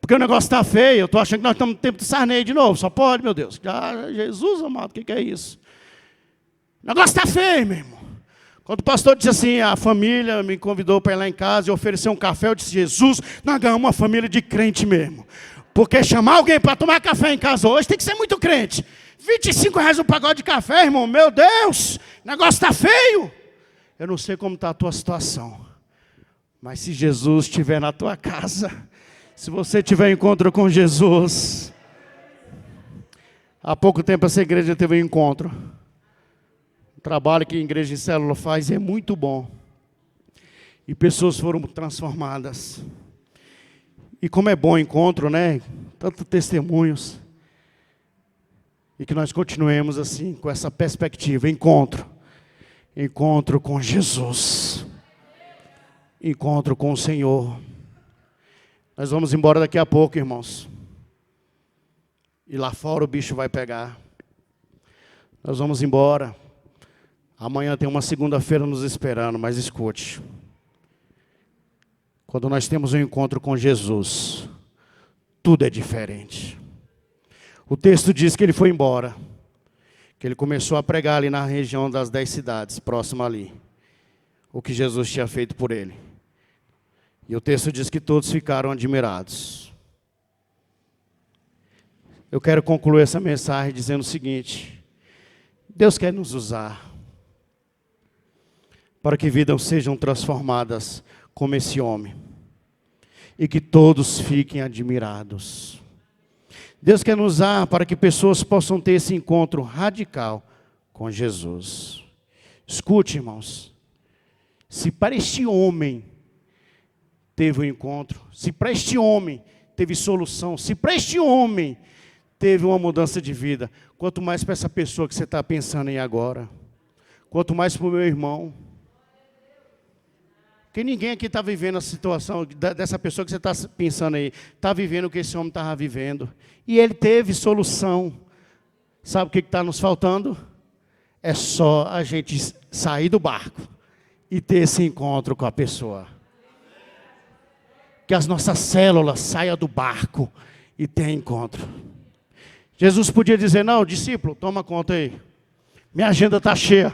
porque o negócio está feio. Eu estou achando que nós estamos no tempo de Sarney de novo, só pode, meu Deus. Ah, Jesus amado, o que é isso? O negócio está feio, meu irmão. Quando o pastor disse assim, a família me convidou para ir lá em casa e oferecer um café, eu disse, Jesus, nós ganhamos uma família de crente mesmo. Porque chamar alguém para tomar café em casa hoje tem que ser muito crente. R$25 um pacote de café, irmão, meu Deus, o negócio está feio. Eu não sei como está a tua situação, mas se Jesus estiver na tua casa, se você tiver encontro com Jesus, há pouco tempo essa igreja teve um encontro. O trabalho que a igreja de célula faz é muito bom. E pessoas foram transformadas. E como é bom o encontro, né? Tantos testemunhos. E que nós continuemos assim, com essa perspectiva. Encontro. Encontro com Jesus. Encontro com o Senhor. Nós vamos embora daqui a pouco, irmãos. E lá fora o bicho vai pegar. Nós vamos embora. Amanhã tem uma segunda-feira nos esperando, mas escute. Quando nós temos um encontro com Jesus, tudo é diferente. O texto diz que ele foi embora, que ele começou a pregar ali na região das 10 cidades, próximo ali, o que Jesus tinha feito por ele. E o texto diz que todos ficaram admirados. Eu quero concluir essa mensagem dizendo o seguinte: Deus quer nos usar para que vidas sejam transformadas como esse homem, e que todos fiquem admirados. Deus quer nos usar para que pessoas possam ter esse encontro radical com Jesus. Escute, irmãos, se para este homem teve um encontro, se para este homem teve solução, se para este homem teve uma mudança de vida, quanto mais para essa pessoa que você está pensando em agora, quanto mais para o meu irmão. Porque ninguém aqui está vivendo a situação dessa pessoa que você está pensando aí, está vivendo o que esse homem estava vivendo. E ele teve solução. Sabe o que está nos faltando? É só a gente sair do barco e ter esse encontro com a pessoa. Que as nossas células saiam do barco e tenham encontro. Jesus podia dizer, não, discípulo, toma conta aí. Minha agenda está cheia.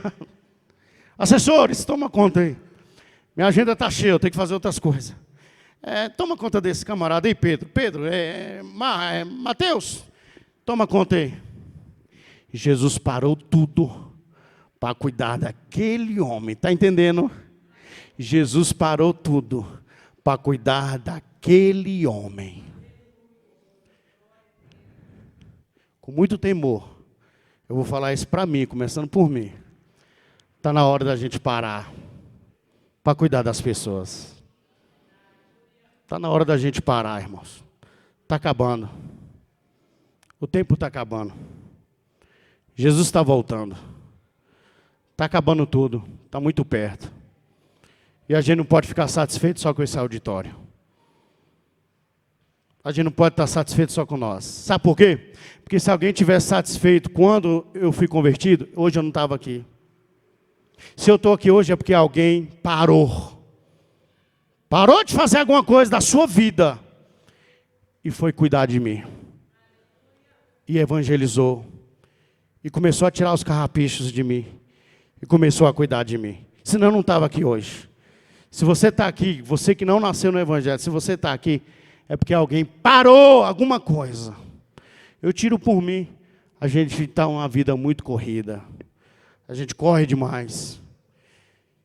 Assessores, toma conta aí. Minha agenda está cheia, eu tenho que fazer outras coisas. Toma conta desse camarada aí, Pedro. Mateus, toma conta aí. Jesus parou tudo para cuidar daquele homem. Está entendendo? Jesus parou tudo para cuidar daquele homem. Com muito temor, Eu vou falar isso para mim, começando por mim. Está na hora da gente parar para cuidar das pessoas. Está na hora da gente parar, irmãos. Está acabando. O tempo está acabando. Jesus está voltando. Está acabando tudo. Está muito perto. E a gente não pode ficar satisfeito só com esse auditório. A gente não pode estar satisfeito só com nós. Sabe por quê? Porque se alguém tivesse satisfeito quando eu fui convertido, hoje eu não estava aqui. Se eu estou aqui hoje é porque alguém parou. Parou de fazer alguma coisa da sua vida. E foi cuidar de mim. E evangelizou. E começou a tirar os carrapichos de mim. E começou a cuidar de mim. Senão eu não estava aqui hoje. Se você está aqui, você que não nasceu no Evangelho, se você está aqui, é porque alguém parou alguma coisa. Eu tiro por mim. A gente está uma vida muito corrida. A gente corre demais.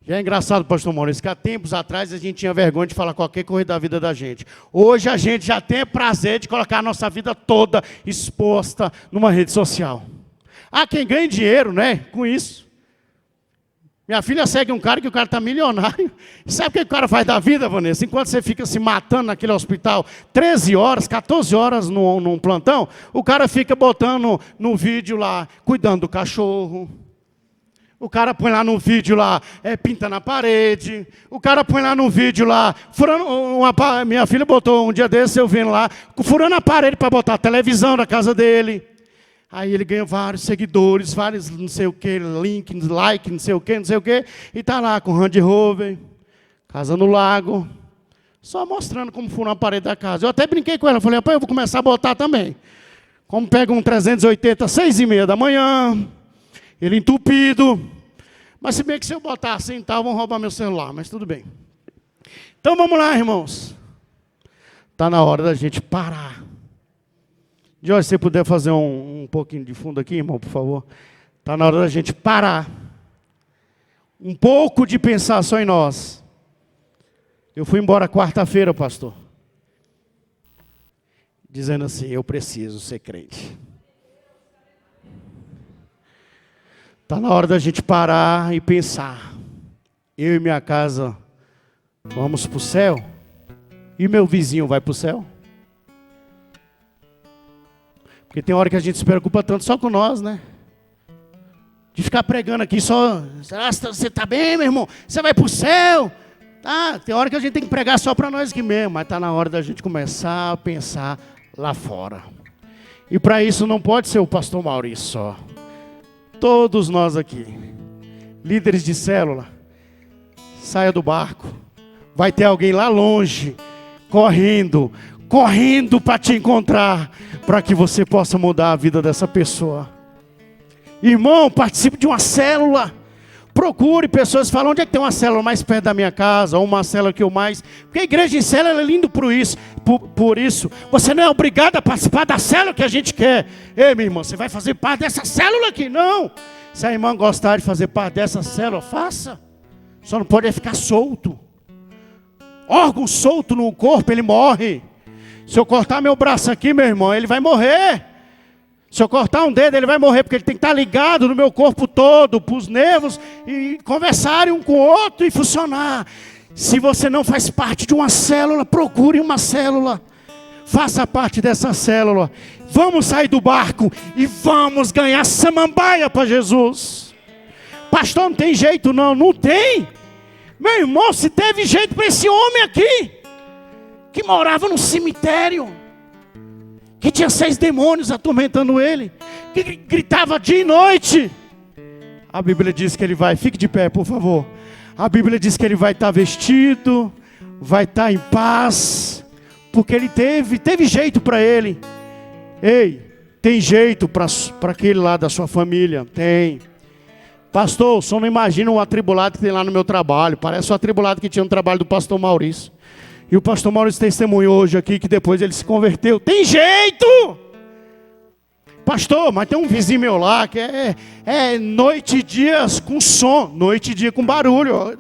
E é engraçado, pastor Maurício, que há tempos atrás a gente tinha vergonha de falar qualquer coisa da vida da gente. Hoje a gente já tem prazer de colocar a nossa vida toda exposta numa rede social. Há quem ganhe dinheiro, né, com isso. Minha filha segue um cara que o cara está milionário. E sabe o que o cara faz da vida, Vanessa? Enquanto você fica se matando naquele hospital 13 horas, 14 horas num plantão, o cara fica botando no vídeo lá, cuidando do cachorro. O cara põe lá no vídeo lá, pintando a parede. O cara põe lá no vídeo lá, furando minha filha botou um dia desse, eu vendo lá, furando a parede para botar a televisão na casa dele. Aí ele ganha vários seguidores, vários não sei o que, link, like, não sei o que, e tá lá com Range Rover, casa no lago, só mostrando como furou a parede da casa. Eu até brinquei com ela, falei, rapaz, eu vou começar a botar também. Como pega um 380, 6h30 da manhã, ele entupido. Mas se bem que se eu botar assim, tá, vão roubar meu celular, mas tudo bem. Então vamos lá, irmãos. Está na hora da gente parar. Jorge, se você puder fazer um pouquinho de fundo aqui, irmão, por favor. Está na hora da gente parar. Um pouco de pensar só em nós. Eu fui embora quarta-feira, pastor. Dizendo assim, eu preciso ser crente. Está na hora da gente parar e pensar. Eu e minha casa vamos para o céu? E meu vizinho vai para o céu? Porque tem hora que a gente se preocupa tanto só com nós, né? De ficar pregando aqui só. Você está bem, meu irmão? Você vai para o céu? Tá, tem hora que a gente tem que pregar só para nós aqui mesmo. Mas está na hora da gente começar a pensar lá fora. E para isso não pode ser o pastor Maurício só. Todos nós aqui, líderes de célula, saia do barco. Vai ter alguém lá longe, correndo para te encontrar, para que você possa mudar a vida dessa pessoa. Irmão, participe de uma célula. Procure pessoas que falam, onde é que tem uma célula mais perto da minha casa, ou uma célula que eu mais... Porque a igreja em célula é lindo por isso. Você não é obrigado a participar da célula que a gente quer. Ei, minha irmã, você vai fazer parte dessa célula aqui? Não. Se a irmã gostar de fazer parte dessa célula, faça. Só não pode ficar solto. Órgão solto no corpo, ele morre. Se eu cortar meu braço aqui, meu irmão, ele vai morrer. Se eu cortar um dedo, ele vai morrer, porque ele tem que estar ligado no meu corpo todo, para os nervos, e conversarem um com o outro e funcionar. Se você não faz parte de uma célula, procure uma célula. Faça parte dessa célula. Vamos sair do barco e vamos ganhar samambaia para Jesus. Pastor, não tem jeito não. Não tem. Meu irmão, se teve jeito para esse homem aqui, que morava num cemitério, que tinha 6 demônios atormentando ele, que gritava dia e noite. A Bíblia diz que ele vai, fique de pé por favor. A Bíblia diz que ele vai estar vestido, vai estar em paz, porque ele teve jeito para ele. Ei, tem jeito para aquele lá da sua família? Tem. Pastor, só não imagina o atribulado que tem lá no meu trabalho. Parece o atribulado que tinha no trabalho do pastor Maurício. E o pastor Maurício testemunhou hoje aqui que depois ele se converteu. Tem jeito! Pastor, mas tem um vizinho meu lá que é noite e dias com som, noite e dia com barulho.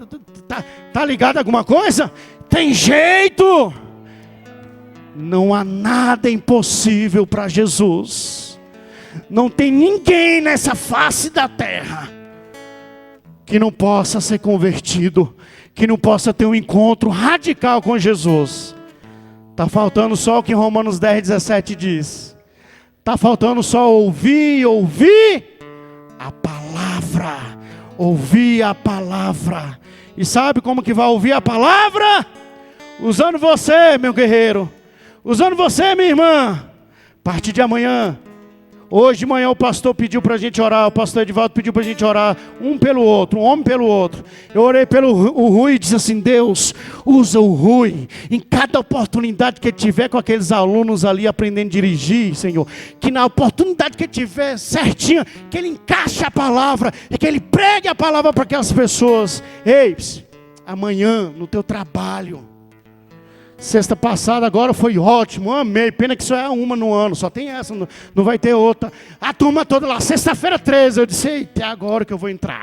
Tá ligado a alguma coisa? Tem jeito! Não há nada impossível para Jesus. Não tem ninguém nessa face da terra que não possa ser convertido, que não possa ter um encontro radical com Jesus. Está faltando só o que Romanos 10:17 diz. Está faltando só ouvir a palavra. Ouvir a palavra. E sabe como que vai ouvir a palavra? Usando você, meu guerreiro. Usando você, minha irmã. A partir de amanhã. Hoje de manhã o pastor pediu para a gente orar. O pastor Edivaldo pediu para a gente orar. Um pelo outro, um homem pelo outro. Eu orei pelo Rui e disse assim: Deus, usa o Rui em cada oportunidade que ele tiver com aqueles alunos ali aprendendo a dirigir, Senhor. Que na oportunidade que ele tiver certinha, que ele encaixe a palavra e que ele pregue a palavra para aquelas pessoas. Ei, amanhã no teu trabalho. Sexta passada agora foi ótimo, amei. Pena que só é uma no ano, só tem essa, não vai ter outra. A turma toda lá, sexta-feira 13, eu disse: eita, é agora que eu vou entrar.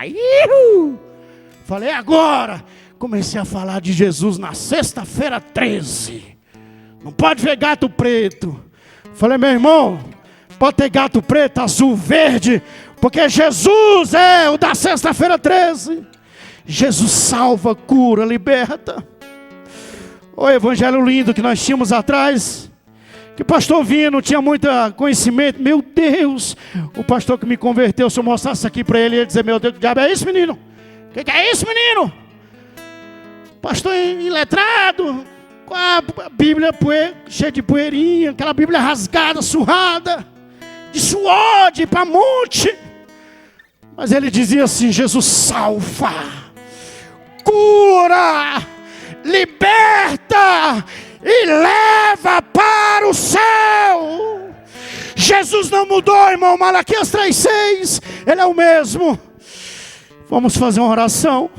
Falei, agora. Comecei a falar de Jesus na sexta-feira 13. Não pode ver gato preto. Falei, meu irmão, pode ter gato preto, azul, verde, porque Jesus é o da sexta-feira 13. Jesus salva, cura, liberta. O evangelho lindo que nós tínhamos atrás, que o pastor vinha, não tinha muito conhecimento. Meu Deus, o pastor que me converteu, se eu mostrasse aqui para ele, ele ia dizer: meu Deus, que diabo é isso, menino? O que é isso, menino? Pastor iletrado, com a Bíblia cheia de poeirinha, aquela Bíblia rasgada, surrada, de suor, de ir para monte. Mas ele dizia assim: Jesus salva, cura, liberta e leva para o céu. Jesus não mudou, irmão. Malaquias 3:6, Ele é o mesmo. Vamos fazer uma oração.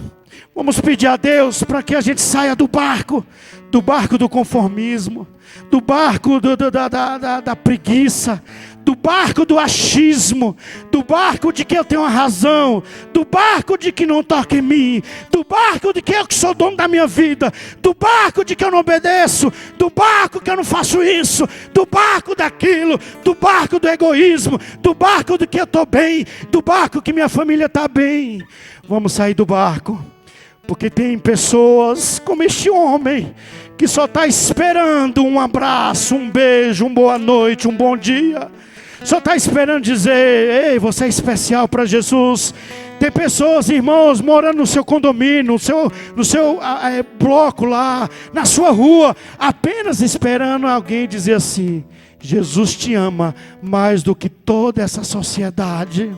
Vamos pedir a Deus para que a gente saia do barco do conformismo, do barco da preguiça, do barco do achismo, do barco de que eu tenho a razão, do barco de que não toca em mim, do barco de que eu que sou dono da minha vida, do barco de que eu não obedeço, do barco que eu não faço isso, do barco daquilo, do barco do egoísmo, do barco do que eu estou bem, do barco que minha família está bem. Vamos sair do barco, porque tem pessoas como este homem, que só está esperando um abraço, um beijo, uma boa noite, um bom dia. Só está esperando dizer: ei, você é especial para Jesus. Tem pessoas, irmãos, morando no seu condomínio, no seu bloco lá, na sua rua, apenas esperando alguém dizer assim: Jesus te ama mais do que toda essa sociedade.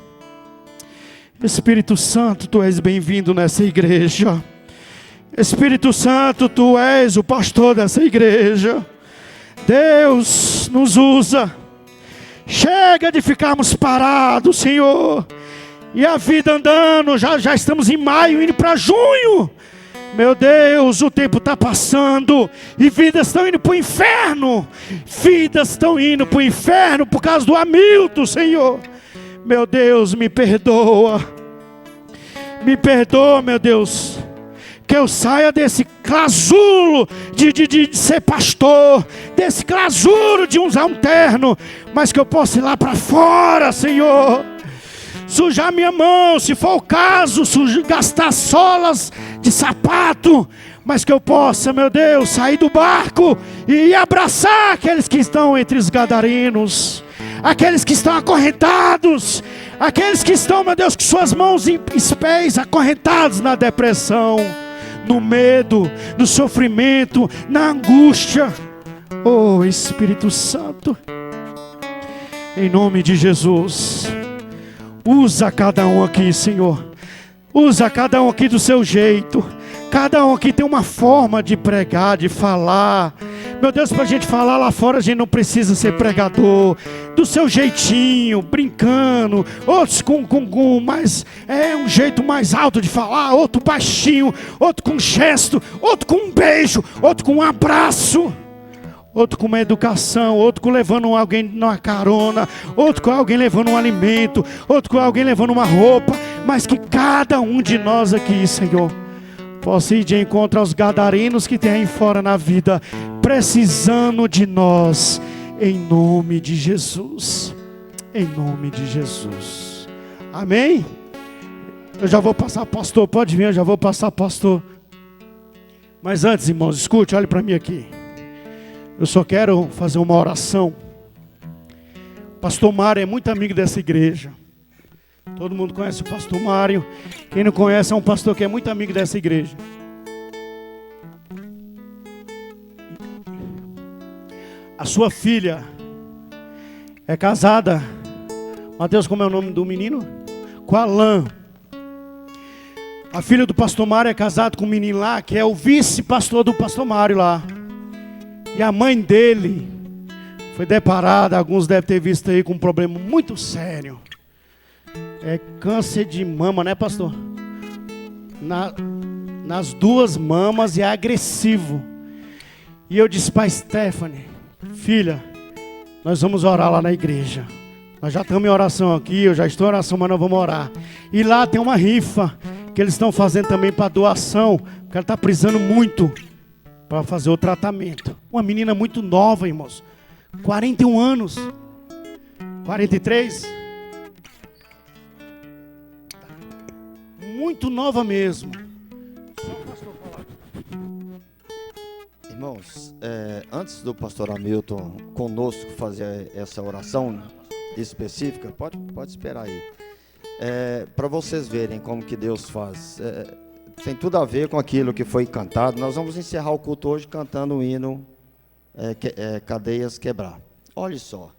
Espírito Santo, tu és bem-vindo nessa igreja. Espírito Santo, tu és o pastor dessa igreja. Deus, nos usa. Chega de ficarmos parados, Senhor. E a vida andando, já estamos em maio, indo para junho. Meu Deus, o tempo está passando. E vidas estão indo para o inferno. Vidas estão indo para o inferno por causa do Hamilton, Senhor. Meu Deus, me perdoa. Me perdoa, meu Deus. Que eu saia desse clasulo de ser pastor, desse clasulo de usar um terno, mas que eu possa ir lá para fora, Senhor. Sujar minha mão, se for o caso, gastar solas de sapato, mas que eu possa, meu Deus, sair do barco e abraçar aqueles que estão entre os gadarenos, aqueles que estão acorrentados, aqueles que estão, meu Deus, com suas mãos e pés acorrentados na depressão, no medo, no sofrimento, na angústia. Oh, Espírito Santo, em nome de Jesus, usa cada um aqui, Senhor. Usa cada um aqui do seu jeito. Cada um aqui tem uma forma de pregar, de falar. Meu Deus, para a gente falar lá fora, a gente não precisa ser pregador. Do seu jeitinho, brincando. Outros com mais, um jeito mais alto de falar. Outro baixinho, outro com gesto, outro com um beijo, outro com um abraço. Outro com uma educação, outro com levando alguém numa carona, outro com alguém levando um alimento, outro com alguém levando uma roupa. Mas que cada um de nós aqui, Senhor, possa ir de encontro aos gadarenos que tem aí fora na vida, precisando de nós, em nome de Jesus. em nome de Jesus. Amém? Eu já vou passar, pastor, pode vir, eu já vou passar, pastor. Mas antes, irmãos, escute, olhe para mim aqui. Eu só quero fazer uma oração. Pastor Mário é muito amigo dessa igreja. Todo mundo conhece o pastor Mário. Quem não conhece é um pastor que é muito amigo dessa igreja. A sua filha é casada. Mateus, como é o nome do menino? Com Alain. A filha do pastor Mário é casada com um menino lá, que é o vice-pastor do pastor Mário lá. E a mãe dele foi deparada, alguns devem ter visto aí, com um problema muito sério. É câncer de mama, né, pastor? Nas duas mamas, e é agressivo. E eu disse para Stephanie, filha, nós vamos orar lá na igreja. Nós já estamos em oração aqui, eu já estou em oração, mas nós vamos orar. E lá tem uma rifa que eles estão fazendo também para doação, porque ela está precisando muito para fazer o tratamento. Uma menina muito nova, irmãos. 41 anos. 43? Muito nova mesmo. Irmãos, antes do pastor Hamilton conosco fazer essa oração específica, pode esperar aí. Para vocês verem como que Deus faz. Tem tudo a ver com aquilo que foi cantado. Nós vamos encerrar o culto hoje cantando o hino Cadeias Quebrar. Olha só.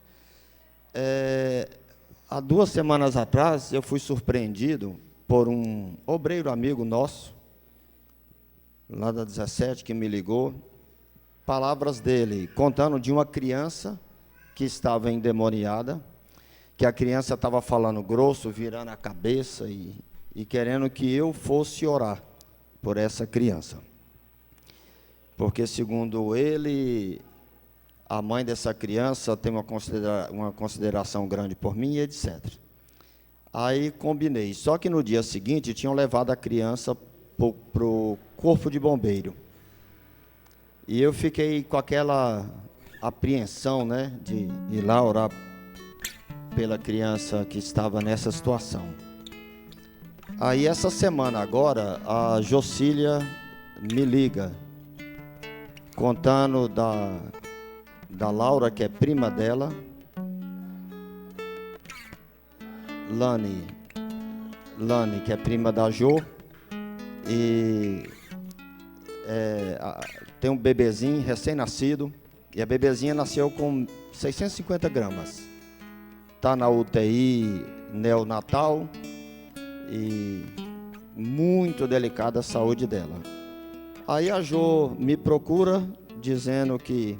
Há 2 semanas atrás, eu fui surpreendido por um obreiro amigo nosso, lá da 17, que me ligou. Palavras dele, contando de uma criança que estava endemoniada, que a criança estava falando grosso, virando a cabeça e querendo que eu fosse orar por essa criança. Porque, segundo ele, a mãe dessa criança tem uma consideração grande por mim, e etc. Aí combinei. Só que no dia seguinte tinham levado a criança para o corpo de bombeiro. E eu fiquei com aquela apreensão, né, de ir lá orar pela criança que estava nessa situação. Aí essa semana agora, a Jocília me liga, contando da Laura, que é prima dela, Lani, que é prima da Jo, e tem um bebezinho recém-nascido, e a bebezinha nasceu com 650 gramas. Está na UTI neonatal e muito delicada a saúde dela. Aí a Jo me procura dizendo que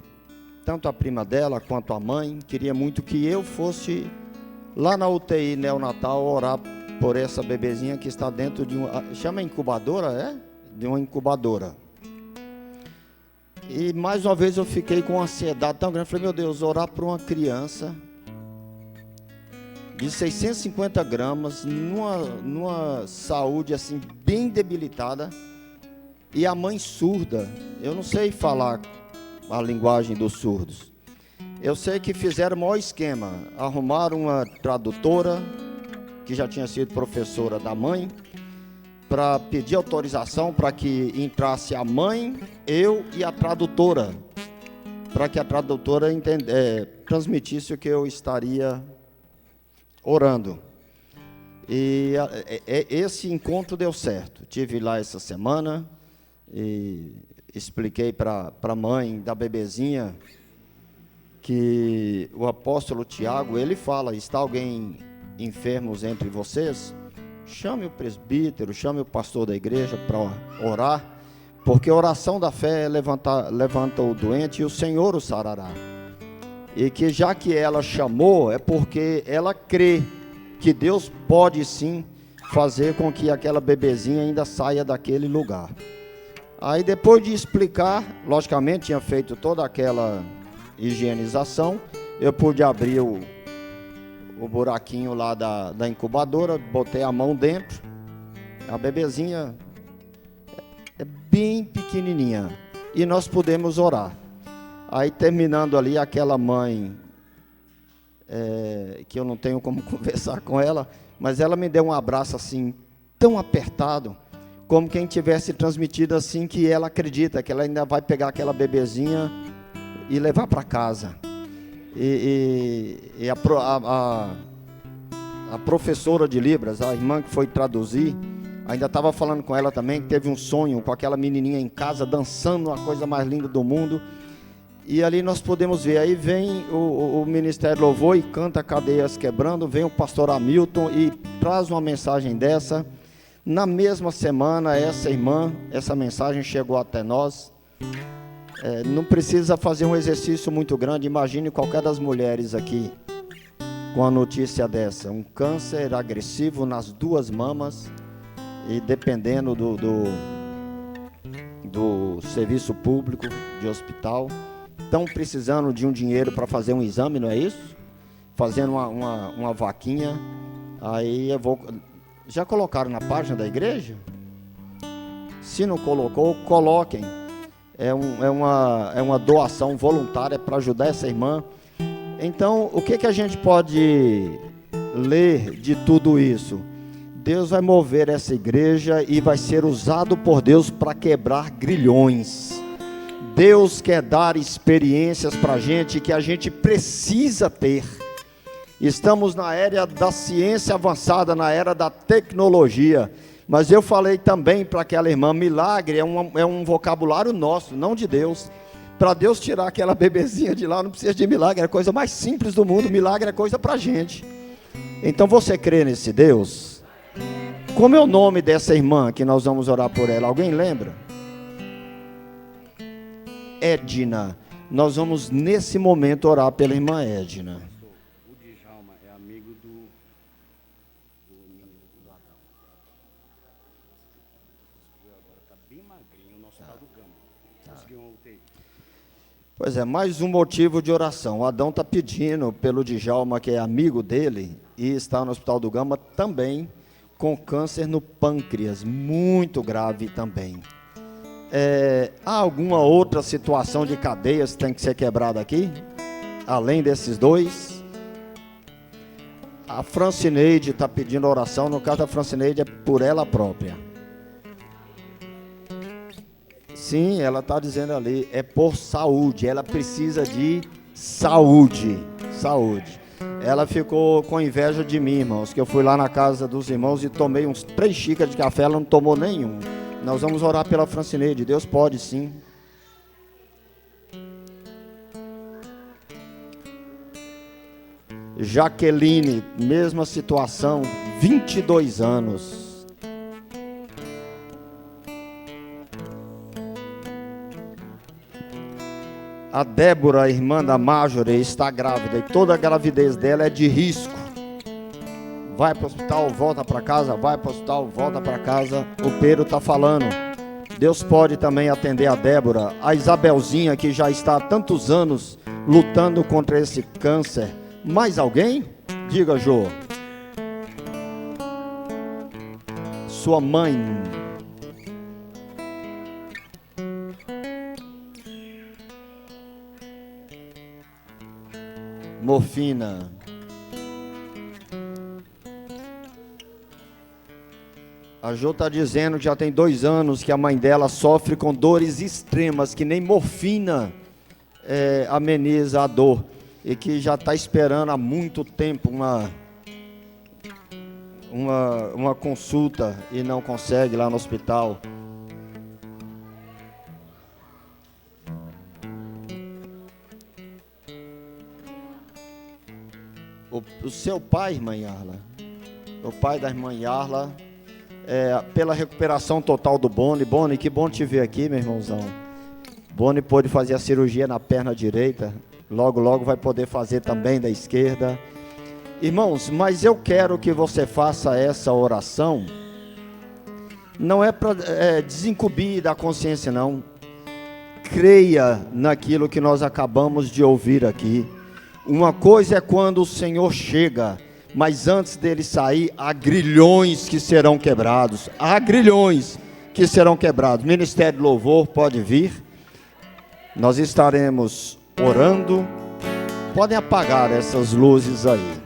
tanto a prima dela quanto a mãe queria muito que eu fosse lá na UTI neonatal orar por essa bebezinha que está dentro de chama incubadora, de uma incubadora. E mais uma vez eu fiquei com uma ansiedade tão grande. Falei, meu Deus, orar por uma criança de 650 gramas, numa saúde assim bem debilitada, e a mãe surda. Eu não sei falar a linguagem dos surdos. Eu sei que fizeram o maior esquema. Arrumaram uma tradutora, que já tinha sido professora da mãe, para pedir autorização para que entrasse a mãe, eu e a tradutora, para que a tradutora transmitisse o que eu estaria orando. E esse encontro deu certo. Tive lá essa semana e expliquei para a mãe da bebezinha que o apóstolo Tiago, ele fala, está alguém enfermos entre vocês? Chame o presbítero, chame o pastor da igreja para orar, porque a oração da fé levanta o doente e o Senhor o sarará. E que já que ela chamou, é porque ela crê que Deus pode sim fazer com que aquela bebezinha ainda saia daquele lugar. Aí depois de explicar, logicamente tinha feito toda aquela higienização, eu pude abrir o buraquinho lá da incubadora, botei a mão dentro, a bebezinha é bem pequenininha, e nós pudemos orar. Aí terminando ali, aquela mãe que eu não tenho como conversar com ela, mas ela me deu um abraço assim, tão apertado, como quem tivesse transmitido assim, que ela acredita que ela ainda vai pegar aquela bebezinha e levar para casa. E a professora de Libras, a irmã que foi traduzir, ainda estava falando com ela também, que teve um sonho com aquela menininha em casa, dançando, a coisa mais linda do mundo. E ali nós podemos ver, aí vem o Ministério Louvor e canta Cadeias Quebrando, vem o pastor Hamilton e traz uma mensagem dessa. Na mesma semana, essa mensagem chegou até nós. Não precisa fazer um exercício muito grande, imagine qualquer das mulheres aqui com a notícia dessa. Um câncer agressivo nas 2 mamas, e dependendo do serviço público, de hospital, estão precisando de um dinheiro para fazer um exame, não é isso? Fazendo uma vaquinha. Aí já colocaram na página da igreja? Se não colocou, coloquem. É uma doação voluntária para ajudar essa irmã. Então, o que a gente pode ler de tudo isso? Deus vai mover essa igreja e vai ser usado por Deus para quebrar grilhões. Deus quer dar experiências para a gente que a gente precisa ter. Estamos na era da ciência avançada, na era da tecnologia. Mas eu falei também para aquela irmã, milagre é um vocabulário nosso, não de Deus. Para Deus tirar aquela bebezinha de lá, não precisa de milagre, é a coisa mais simples do mundo, milagre é coisa para a gente. Então você crê nesse Deus? Como é o nome dessa irmã que nós vamos orar por ela? Alguém lembra? Edna. Nós vamos nesse momento orar pela irmã Edna. O Djalma é amigo do Adão. Agora está bem magrinho, o nosso tal do Gama. Conseguiu uma UTI. Pois é, mais um motivo de oração. O Adão está pedindo pelo Djalma, que é amigo dele, e está no Hospital do Gama também, com câncer no pâncreas, muito grave também. Há alguma outra situação de cadeias que tem que ser quebrada aqui? Além desses 2? A Francineide está pedindo oração. No caso da Francineide é por ela própria. Sim, ela está dizendo ali, é por saúde. Ela precisa de saúde. Ela ficou com inveja de mim, irmãos, que eu fui lá na casa dos irmãos e tomei uns 3 xícaras de café, ela não tomou nenhum. Nós vamos orar pela Francineide, Deus pode sim. Jaqueline, mesma situação, 22 anos. A Débora, irmã da Marjorie, está grávida e toda a gravidez dela é de risco. Vai para o hospital, volta para casa, vai para o hospital, volta para casa. O Pedro está falando. Deus pode também atender a Débora. A Isabelzinha, que já está há tantos anos lutando contra esse câncer. Mais alguém? Diga, Jô. Sua mãe. Morfina. A Jô está dizendo que já tem 2 anos que a mãe dela sofre com dores extremas, que nem morfina ameniza a dor. E que já está esperando há muito tempo uma consulta e não consegue lá no hospital. O seu pai, irmã Yarla, o pai da irmã Yarla, pela recuperação total do Boni. Boni, que bom te ver aqui, meu irmãozão. Boni pôde fazer a cirurgia na perna direita, logo vai poder fazer também da esquerda. Irmãos, mas eu quero que você faça essa oração, não é para desincumbir da consciência, não. Creia naquilo que nós acabamos de ouvir aqui. Uma coisa é quando o Senhor chega, mas antes dele sair, há grilhões que serão quebrados. Há grilhões que serão quebrados. Ministério do Louvor pode vir. Nós estaremos orando Podem apagar essas luzes aí.